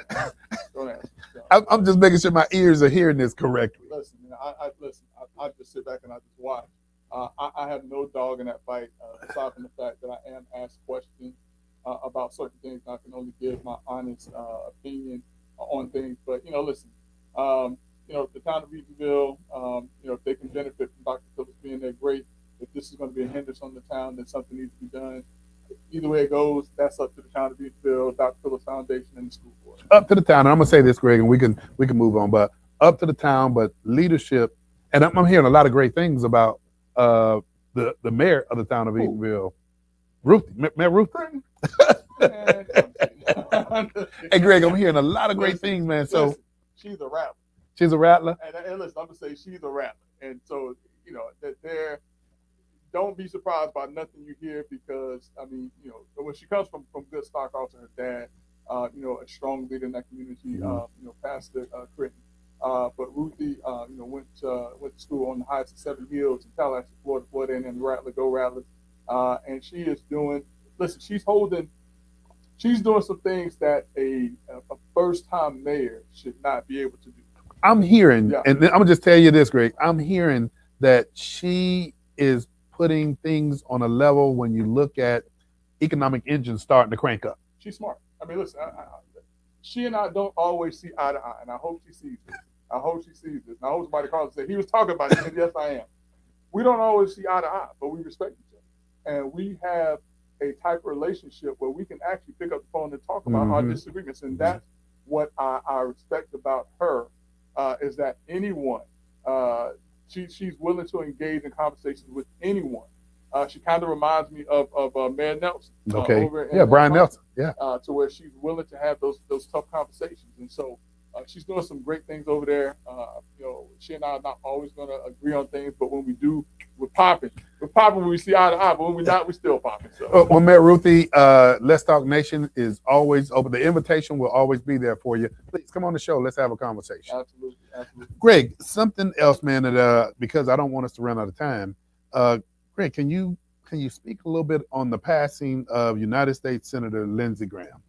don't ask me. I'm just making sure my ears are hearing this correctly. Listen, I just sit back and I just watch. I have no dog in that fight, aside from the fact that I am asked questions about certain things. I can only give my honest opinion on things. But, listen, the town of Eatonville, if they can benefit from Dr. Phillips being there, great. If this is going to be a hindrance on the town, then something needs to be done. Either way it goes, that's up to the town of Eatonville, Dr. Phillips Foundation, and the school board. Up to the town. And I'm going to say this, Greg, and we can move on. But up to the town, but leadership. And I'm hearing a lot of great things about the mayor of the town of Eatonville, Mayor Ruth. Hey, Greg, I'm hearing a lot of great things, man. So listen, she's a rattler. She's a rattler. And listen, I'm gonna say she's a rattler. And so that they're. Don't be surprised by nothing you hear because when she comes from good stock, also her dad, a strong leader in that community, Pastor Critton. But Ruthie, went to school on the highest of 7 hills in Tallahassee, Florida, and Rattler, go Rattlers. And she is doing. Listen, she's doing some things that a first-time mayor should not be able to do. I'm hearing, and I'm gonna just tell you this, Greg. I'm hearing that she is putting things on a level when you look at economic engines starting to crank up. She's smart. I mean, listen, she and I don't always see eye to eye, and I hope she sees this. I hope she sees this. And I hope somebody calls and say, he was talking about it. Yes, I am. We don't always see eye to eye, but we respect each other. And we have a type of relationship where we can actually pick up the phone and talk about our disagreements. And that's what I respect about her, is that anyone, she's willing to engage in conversations with anyone. She kind of reminds me of Mayor Nelson. Over in Brian Nelson. Yeah. To where she's willing to have those tough conversations. And so she's doing some great things over there. She and I are not always going to agree on things, but when we do, we're popping. We're popping when we see eye to eye, but when we're not, we're still popping. So. Well, Mayor Ruthie, Let's Talk Nation is always open. The invitation will always be there for you. Please come on the show. Let's have a conversation. Absolutely. Greg, something else, man, that because I don't want us to run out of time. Greg, can you speak a little bit on the passing of United States Senator Lindsey Graham?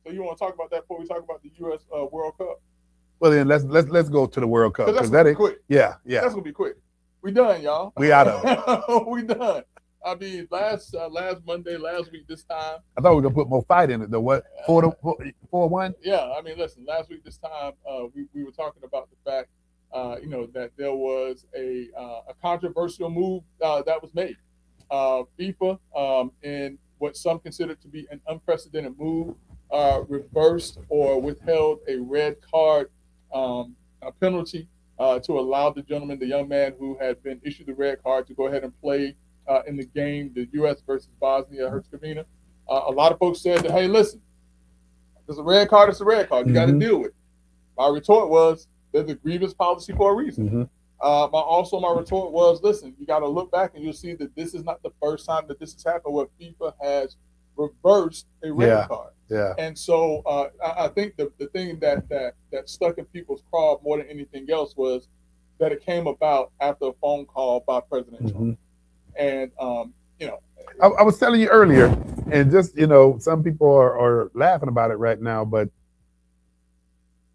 So you want to talk about that before we talk about the U.S. World Cup? Well, then let's go to the World Cup because that's quick. Yeah. That's gonna be quick. We done, y'all. We out of it. We done. I mean, last Monday, last week this time. I thought we were gonna put more fight in it though. What 4-1? Yeah, I mean, listen. Last week this time, we were talking about the fact, that there was a controversial move that was made. FIFA, in what some consider to be an unprecedented move, reversed or withheld a red card penalty to allow the young man who had been issued the red card to go ahead and play in the game, the U.S. versus Bosnia-Herzegovina. A lot of folks said that, hey, listen, there's a red card, it's a red card. You got to deal with it. My retort was, there's a grievance policy for a reason. My retort was, listen, you got to look back and you'll see that this is not the first time that this has happened where FIFA has reversed a red card. Yeah. And so I think the thing that stuck in people's craw more than anything else was that it came about after a phone call by President Trump. And, I was telling you earlier, and just, some people are laughing about it right now, but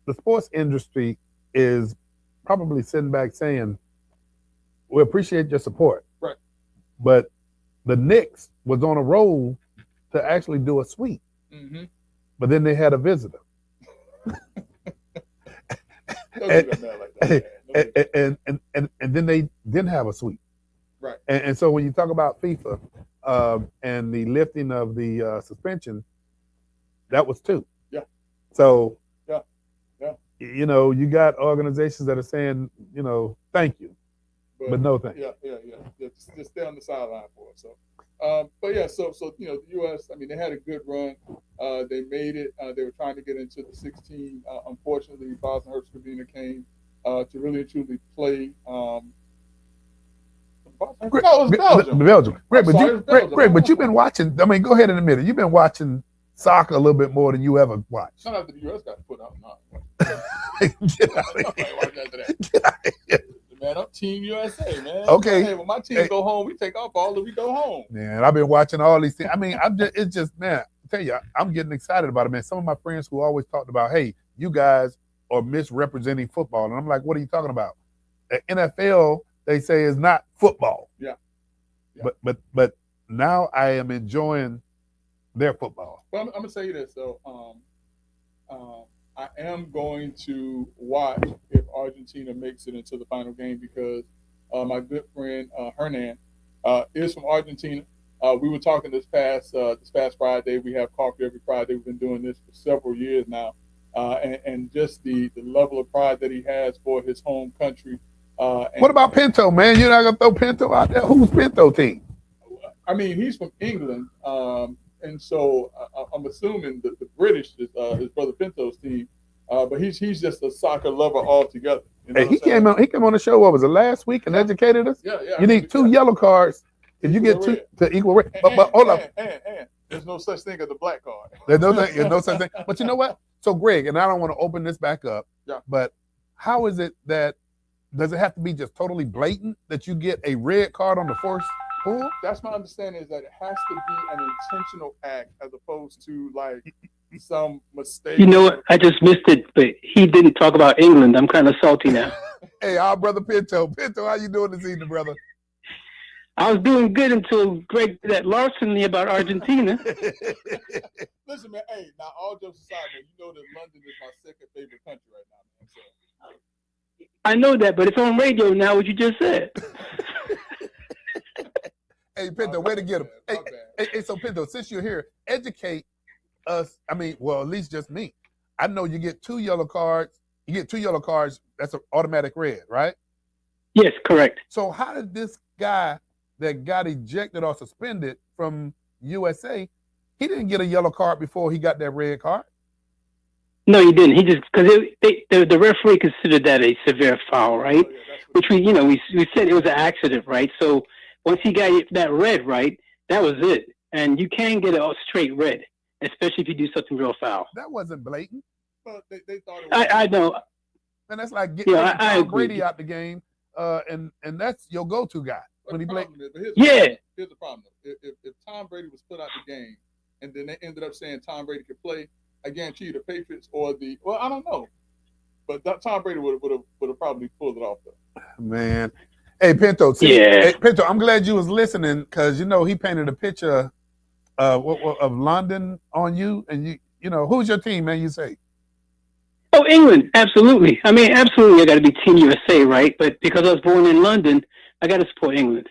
the sports industry is probably sitting back saying, we appreciate your support. Right. But the Knicks was on a roll to actually do a sweep. But then they had a visitor. And then they didn't have a sweep. Right. And so when you talk about FIFA and the lifting of the suspension, that was 2. Yeah. So, yeah. You got organizations that are saying, thank you, but no thank you. Yeah. Just stay on the sideline for it. So, so the U.S. I mean, they had a good run. They made it. They were trying to get into the 16. Unfortunately, Bosnia-Herzegovina came to really and truly play. Belgium. Greg, but you've been watching. I mean, go ahead in a minute. You've been watching soccer a little bit more than you ever watched. Not after the U.S. got put out. Get out of here. Man, I'm Team USA, man. Okay. Hey, when my team go home, we take our ball and we go home. Man, I've been watching all these things. I mean, man, I tell you, I'm getting excited about it, man. Some of my friends who always talked about, hey, you guys are misrepresenting football. And I'm like, what are you talking about? The NFL, they say, is not football. Yeah. But now I am enjoying their football. Well, I'm going to say this, though. I am going to watch if Argentina makes it into the final game because my good friend Hernan is from Argentina. We were talking this past Friday. We have coffee every Friday. We've been doing this for several years now, and just the level of pride that he has for his home country. What about Pinto, man? You're not gonna throw Pinto out there? Who's Pinto team? I mean, he's from England. And so I'm assuming that the British is his brother Pinto's team, but he's just a soccer lover altogether. Hey, he came on the show. What was it last week and educated us? Yeah. You need 2 yellow cards if you get 2 to equal rate. But hold up. And there's no such thing as a black card. There's no such thing. But you know what? So Greg, and I don't want to open this back up. Yeah. But how is it that does it have to be just totally blatant that you get a red card on the first? Cool. That's my understanding, is that it has to be an intentional act as opposed to like some mistake. You know what? I just missed it, but he didn't talk about England. I'm kind of salty now. Hey, our brother Pinto. Pinto, how you doing this evening, brother? I was doing good until Greg did that larceny about Argentina. Listen, man. Hey, now all jokes aside, man, you know that London is my second favorite country right now, man. So. I know that, but it's on radio now. What you just said. Hey, Pinto, way to get him. Hey, so Pinto, since you're here, educate us. I mean, well, at least just me. I know you get 2 yellow cards. You get 2 yellow cards. That's an automatic red, right? Yes, correct. So how did this guy that got ejected or suspended from USA, he didn't get a yellow card before he got that red card? No, he didn't. He just because the referee considered that a severe foul, right? Oh, yeah, which we said it was an accident, right? So once he got that red right, that was it. And you can get a straight red, especially if you do something real foul. That wasn't blatant. Well, they thought it was. I know. And that's like getting Tom Brady out the game, and that's your go-to guy when he played. Here's the problem. If Tom Brady was put out the game, and then they ended up saying Tom Brady could play, I guarantee you the Patriots or I don't know, but Tom Brady would have probably pulled it off though. Man. Hey, Pinto. Hey, Pinto, I'm glad you was listening because, he painted a picture of London on you. And, who's your team, man, you say? Oh, England. Absolutely. I mean, absolutely. I got to be Team USA, right? But because I was born in London, I got to support England.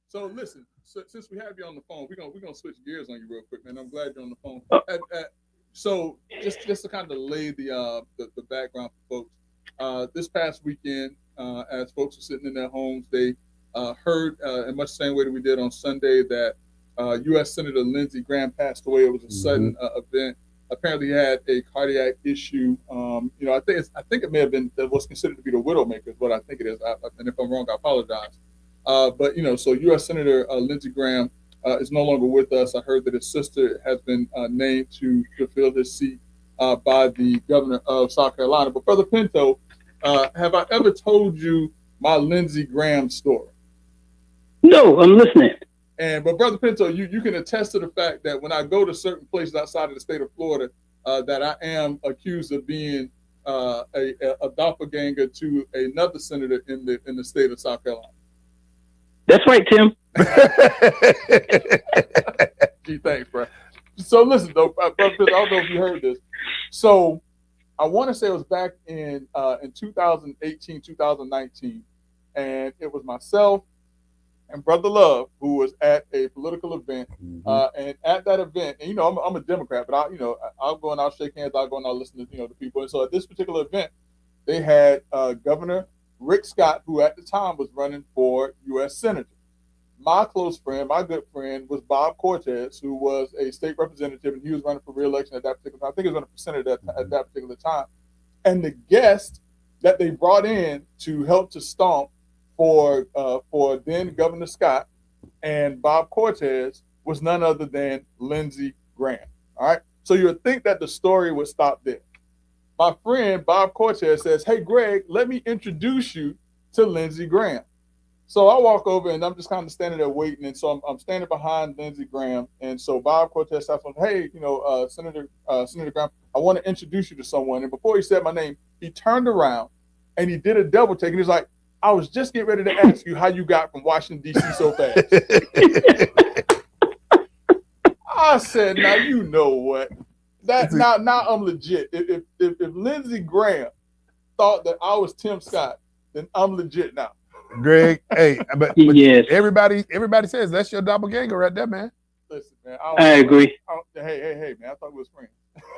So, listen, since we have you on the phone, we're gonna switch gears on you real quick, man. I'm glad you're on the phone. So, just to kind of lay the background for folks, this past weekend, as folks were sitting in their homes, they heard in much the same way that we did on Sunday that U.S. Senator Lindsey Graham passed away. It was a sudden event. Apparently, he had a cardiac issue. I think it may have been what's considered to be the widowmaker is what I think it is. And if I'm wrong, I apologize. But so U.S. Senator Lindsey Graham is no longer with us. I heard that his sister has been named to fill his seat by the governor of South Carolina. But Brother Pinto, have I ever told you my Lindsey Graham story? No, I'm listening. But Brother Pinto, you can attest to the fact that when I go to certain places outside of the state of Florida, that I am accused of being a doppelganger to another senator in the state of South Carolina. That's right, Tim. Gee, thanks, bro. So listen, though, Brother Pinto, I don't know if you heard this. So I want to say it was back in 2018, 2019, and it was myself and Brother Love who was at a political event, and at that event, and I'm a Democrat, but I'll go and I'll shake hands, I'll go and I'll listen to the people. And so at this particular event, they had Governor Rick Scott, who at the time was running for U.S. Senator. My close friend, my good friend, was Bob Cortez, who was a state representative, and he was running for re-election at that particular time. I think he was running for senator at that particular time. And the guest that they brought in to help to stomp for then Governor Scott and Bob Cortez was none other than Lindsey Graham. All right. So you would think that the story would stop there. My friend Bob Cortez says, "Hey, Greg, let me introduce you to Lindsey Graham." So I walk over and I'm just kind of standing there waiting. And so I'm standing behind Lindsey Graham. And so Bob Cortez says, "Hey, Senator Graham, I want to introduce you to someone." And before he said my name, he turned around and he did a double take. And he's like, "I was just getting ready to ask you how you got from Washington, D.C. so fast." I said, "Now you know what? Now I'm legit. If Lindsey Graham thought that I was Tim Scott, then I'm legit now." Greg, hey, but yes. Everybody says that's your doppelganger right there, man. Listen, man, I agree. Hey, man, I thought we was friends.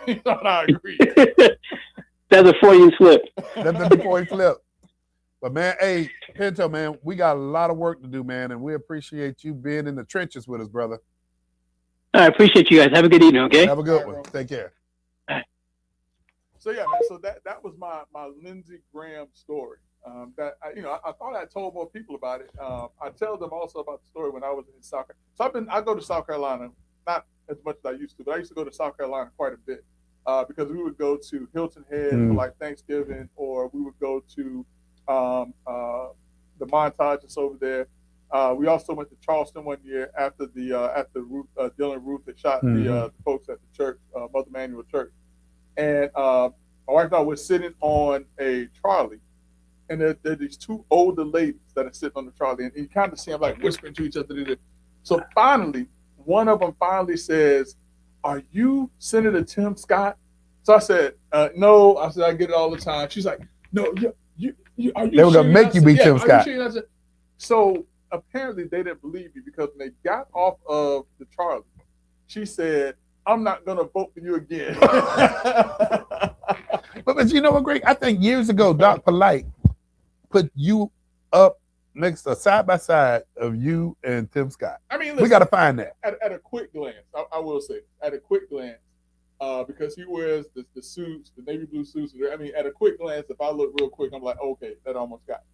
You thought I agreed. That's a Freudian slip. That's a Freudian slip. But man, hey, Pinto, man, we got a lot of work to do, man, and we appreciate you being in the trenches with us, brother. I appreciate you guys. Have a good evening, okay? Have a good one. Take care. So yeah, man. So that was my Lindsey Graham story. That I thought I told more people about it. I tell them also about the story when I was in South Carolina. So I go to South Carolina, not as much as I used to, but I used to go to South Carolina quite a bit because we would go to Hilton Head for like Thanksgiving, or we would go to the Montage that's over there. We also went to Charleston one year after Dylan Ruth had shot the folks at the church, Mother Emanuel Church, and my wife and I were sitting on a trolley and there are these two older ladies that are sitting on the trolley, and you kind of see them like whispering to each other. So finally, one of them finally says, "Are you Senator Tim Scott?" So I said, "No." I said, "I get it all the time." She's like, "No, you are you?" They were gonna make you be Tim Scott. So apparently they didn't believe me, because when they got off of the trolley, she said, "I'm not gonna vote for you again." But you know what, Greg? I think years ago, Doc Polite put you up next to side by side of you and Tim Scott. I mean, listen, we got to find that. At a quick glance, I will say, at a quick glance, because he wears the suits, the navy blue suits. I mean, at a quick glance, if I look real quick, I'm like, okay, that almost got it.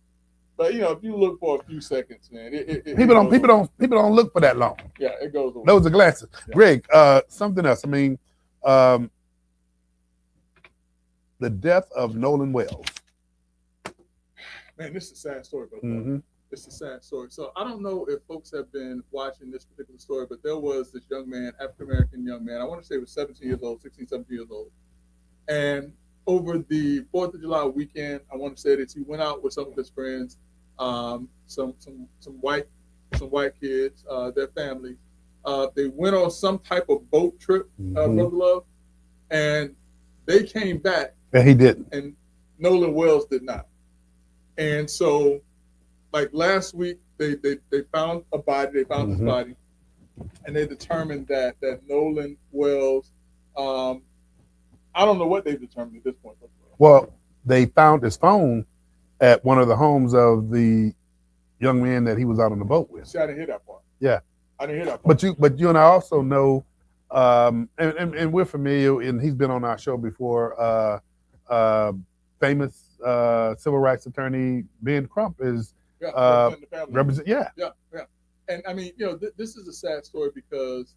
But if you look for a few seconds, man, people don't look for that long. Yeah, it goes away. Those are glasses. Yeah. Greg, something else. I mean, the death of Nolan Wells. Man, this is a sad story, brother. Mm-hmm. It's a sad story. So I don't know if folks have been watching this particular story, but there was this young man, African-American young man. I want to say he was 17 years old, 16, 17 years old. And over the 4th of July weekend, I want to say that he went out with some of his friends, some white kids, their families. They went on some type of boat trip, Brother Love, and they came back. And he didn't. And Nolan Wells did not. And so, like last week, they found a body. They found his body, and they determined that Nolan Wells. I don't know what they determined at this point. Well, they found his phone at one of the homes of the young man that he was out on the boat with. See, I didn't hear that part. Yeah, I didn't hear that part. But you and I also know, and we're familiar, and he's been on our show before. Famous civil rights attorney Ben Crump is represent. Yeah. And I mean, this is a sad story because,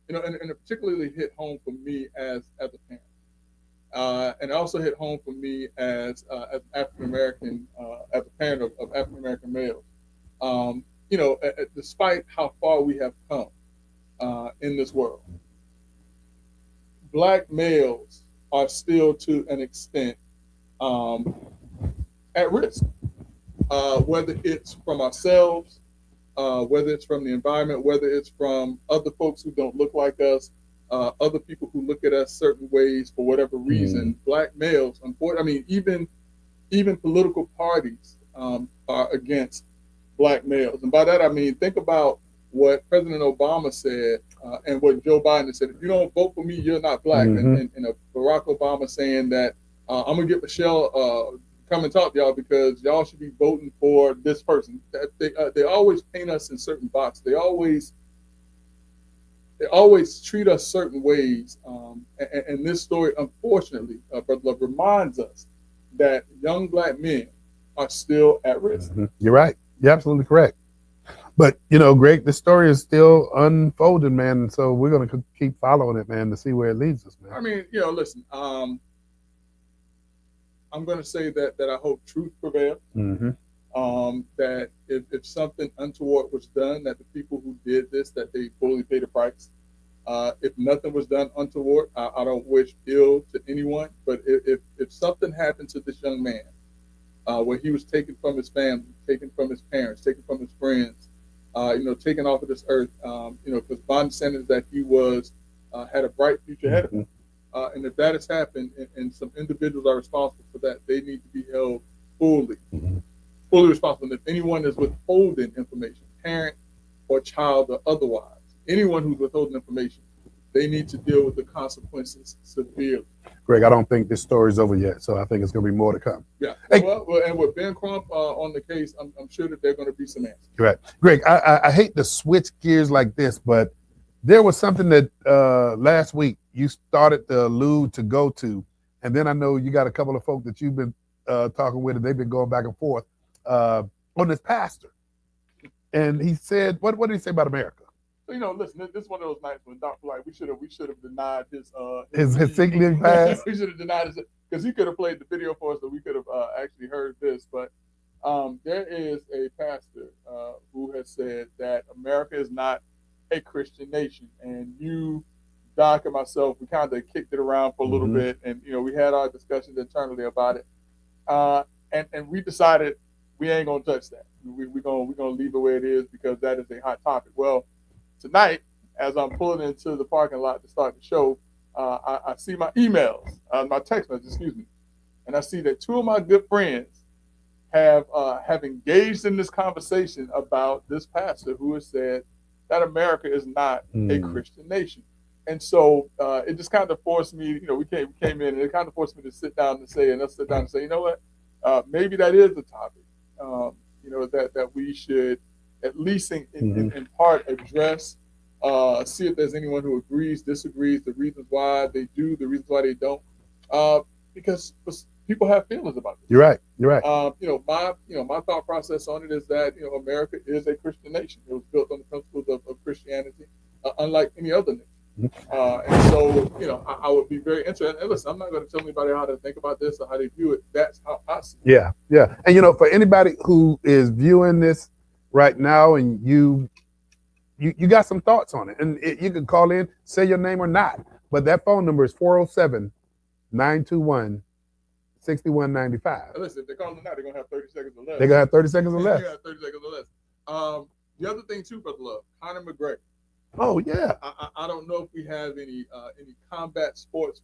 and it particularly hit home for me as a parent. And it also hit home for me as African American, as a parent of African American males. Despite how far we have come in this world, Black males are still, to an extent, at risk. Whether it's from ourselves, whether it's from the environment, whether it's from other folks who don't look like us. Other people who look at us certain ways for whatever reason. Black males, unfortunately, I mean, even political parties are against Black males, and by that I mean, think about what President Obama said and what Joe Biden said. If you don't vote for me, you're not Black. And Barack Obama saying that I'm gonna get Michelle come and talk to y'all because y'all should be voting for this person. They always paint us in certain boxes. They always treat us certain ways. And this story, unfortunately, Brother Love, reminds us that young Black men are still at risk. You're right. You're absolutely correct. But, Greg, this story is still unfolding, man. And so we're going to keep following it, man, to see where it leads us, man. I mean, listen, I'm going to say that I hope truth prevails. That if something untoward was done, that the people who did this, that they fully pay the price. If nothing was done untoward, I don't wish ill to anyone. But if something happened to this young man, where he was taken from his family, taken from his parents, taken from his friends, taken off of this earth, because my understanding is that he had a bright future ahead of him. And if that has happened, and some individuals are responsible for that, they need to be held fully responsible. And if anyone is withholding information, parent or child or otherwise, anyone who's withholding information, they need to deal with the consequences severely. Greg, I don't think this story's over yet, so I think it's going to be more to come. Yeah. Hey. Well, and with Ben Crump on the case, I'm sure that they're going to be some answers. Correct. Greg, I hate to switch gears like this, but there was something that last week you started to allude to go to, and then I know you got a couple of folk that you've been talking with, and they've been going back and forth on this pastor. And he said, what did he say about America? Listen, this is one of those nights when Dr. Light, we should have denied his sick leave pass. We should have denied his, because he could have played the video for us, so we could have actually heard this. But there is a pastor who has said that America is not a Christian nation, and you, Doc, and myself, we kind of kicked it around for a little bit, and we had our discussions internally about it. and we decided we ain't gonna touch that. We're gonna leave it where it is because that is a hot topic. Well, tonight, as I'm pulling into the parking lot to start the show, I see my emails, my text messages, excuse me, and I see that two of my good friends have engaged in this conversation about this pastor who has said that America is not a Christian nation. And so it just kind of forced me, we came in, and it kind of forced me to sit down and say, you know what, maybe that is the topic, that we should at least in part address, see if there's anyone who agrees, disagrees, the reasons why they do, the reasons why they don't, because people have feelings about this. You're right. My thought process on it is that America is a Christian nation. It was built on the principles of Christianity, unlike any other nation. And so, I would be very interested. And listen, I'm not going to tell anybody how to think about this or how they view it. That's how I see it. Yeah. And for anybody who is viewing this right now, and you got some thoughts on it, and you can call in, say your name or not, but that phone number is 407-921-6195. Listen, if they call them now, they're gonna have 30 seconds or less. They're gonna have 30 seconds or less. They're gonna have 30 seconds or less. The other thing too, Brother Love, Conor McGregor. Oh yeah. I don't know if we have any combat sports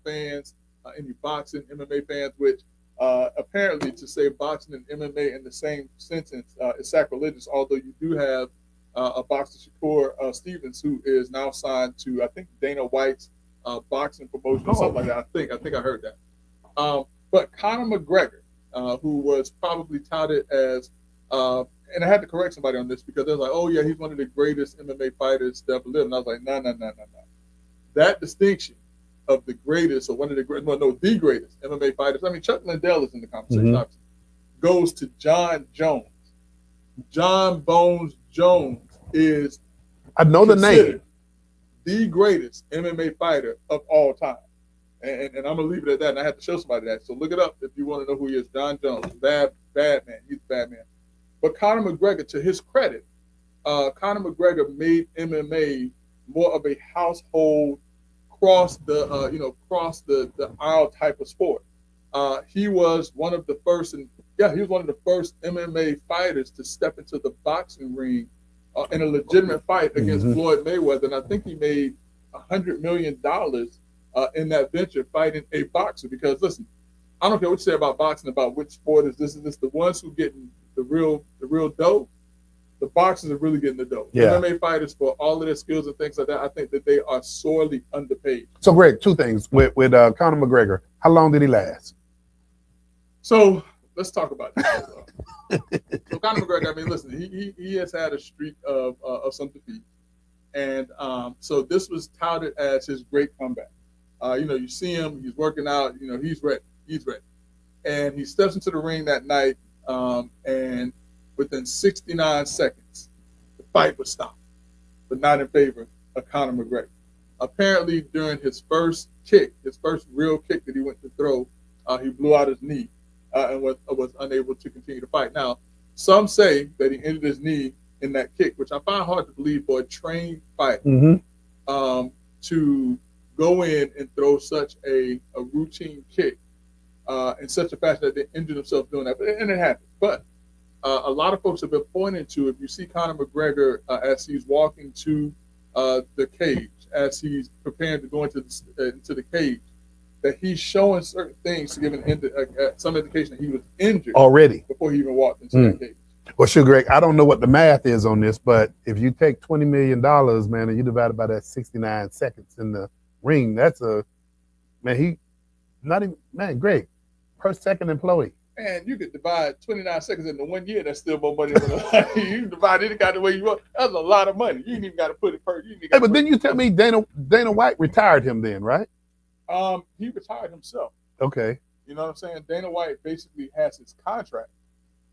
fans, any boxing MMA fans, which apparently to say boxing and MMA in the same sentence is sacrilegious. Although you do have a boxer, Shakur Stevens, who is now signed to I think Dana White's boxing promotion or something like that. I think I heard that. But Conor McGregor, who was probably touted as, and I had to correct somebody on this because they're like, oh yeah, he's one of the greatest MMA fighters to ever live. And I was like, no. That distinction of the greatest, or one of the greatest, the greatest MMA fighters, I mean, Chuck Liddell is in the conversation, obviously, goes to John Jones. John Bones Jones is, I know the name, the greatest MMA fighter of all time. And I'm gonna leave it at that. And I have to show somebody that. So look it up if you want to know who he is. John Jones, bad man. He's a bad man. But Conor McGregor, to his credit, Conor McGregor made MMA more of a household cross the aisle type of sport. He was one of the first, MMA fighters to step into the boxing ring in a legitimate fight against Floyd Mayweather, and I think he made $100 million in that venture fighting a boxer. Because listen, I don't care what you say about boxing, about which sport is this. The ones who getting the real dough. The boxers are really getting the dough. Yeah. MMA fighters, for all of their skills and things like that, I think that they are sorely underpaid. So, Greg, two things with Conor McGregor. How long did he last? So let's talk about this. So Conor McGregor, I mean, listen, he has had a streak of some defeat, and so this was touted as his great comeback. You see him, he's working out, he's ready, and he steps into the ring that night, and within 69 seconds, the fight was stopped, but not in favor of Conor McGregor. Apparently, during his first real kick that he went to throw, he blew out his knee and was unable to continue to fight. Now, some say that he injured his knee in that kick, which I find hard to believe for a trained fighter to go in and throw such a routine kick in such a fashion that they injured themselves doing that. And it happens. But a lot of folks have been pointing to, if you see Conor McGregor as he's walking to the cage, as he's preparing to go into the cage, that he's showing certain things to give some indication that he was injured already before he even walked into that cage. Well, sure, Greg, I don't know what the math is on this, but if you take $20 million, man, and you divide it by that 69 seconds in the ring, that's Greg, per second employee. Man, you could divide 29 seconds into 1 year. That's still more money than you can divide any kind of way you want. That's a lot of money. You ain't even got to put it per. But then you tell me Dana White retired him then, right? He retired himself. Okay. You know what I'm saying? Dana White basically has his contract,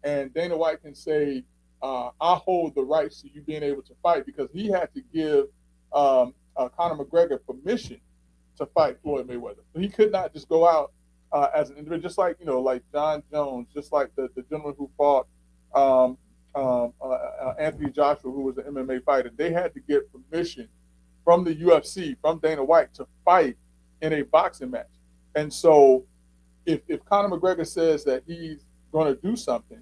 and Dana White can say, "I hold the rights to you being able to fight," because he had to give Conor McGregor permission to fight Floyd Mayweather. So he could not just go out as an individual, just like like John Jones, just like the gentleman who fought Anthony Joshua, who was an MMA fighter. They had to get permission from the UFC, from Dana White, to fight in a boxing match. And so if Conor McGregor says that he's going to do something,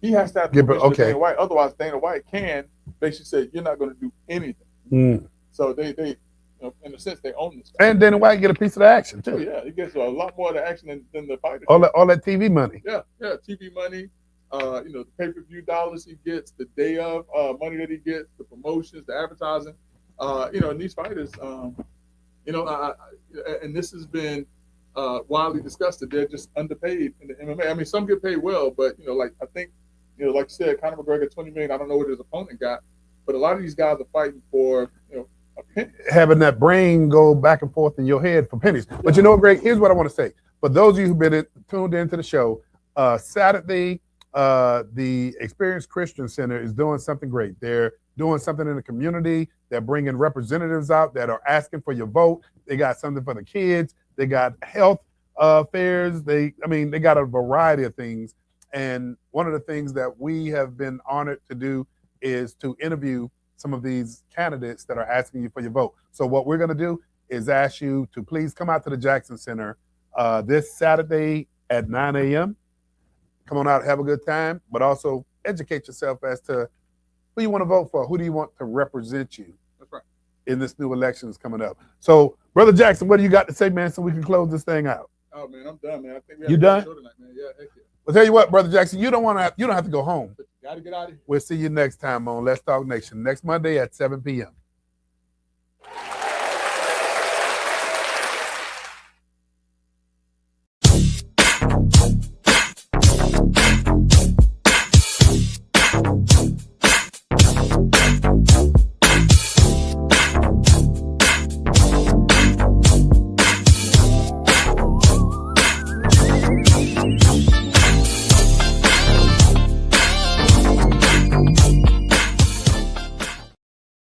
he has to have the permission of Dana White. Otherwise, Dana White can basically say, you're not going to do anything. So they in a sense, they own this. And Dana White get a piece of the action, too. Oh, yeah, he gets a lot more of the action than the fighter. All that TV money. Yeah, TV money. The pay-per-view dollars he gets, the day of money that he gets, the promotions, the advertising. And these fighters, and this has been widely discussed that they're just underpaid in the MMA. I mean, some get paid well, but I think, like you said, Conor McGregor, $20 million. I don't know what his opponent got, but a lot of these guys are fighting for a penny. Having that brain go back and forth in your head for pennies. But you know what, Greg? Here's what I want to say. For those of you who've been tuned into the show, Saturday, the Experience Christian Center is doing something great. They're doing something in the community. They're bringing representatives out that are asking for your vote. They got something for the kids. They got health fairs. They got a variety of things. And one of the things that we have been honored to do is to interview some of these candidates that are asking you for your vote. So what we're going to do is ask you to please come out to the Jackson Center this Saturday at 9 a.m. Come on out, have a good time, but also educate yourself as to who you want to vote for. Who do you want to represent you? That's right. In this new election that's coming up. So, Brother Jackson, what do you got to say, man, so we can close this thing out? Oh, man, I'm done, man. I think you done? Tonight, man. Yeah, heck yeah. Well, tell you what, Brother Jackson, you don't have to go home. Got to get out of here. We'll see you next time on Let's Talk Nation, next Monday at 7 p.m.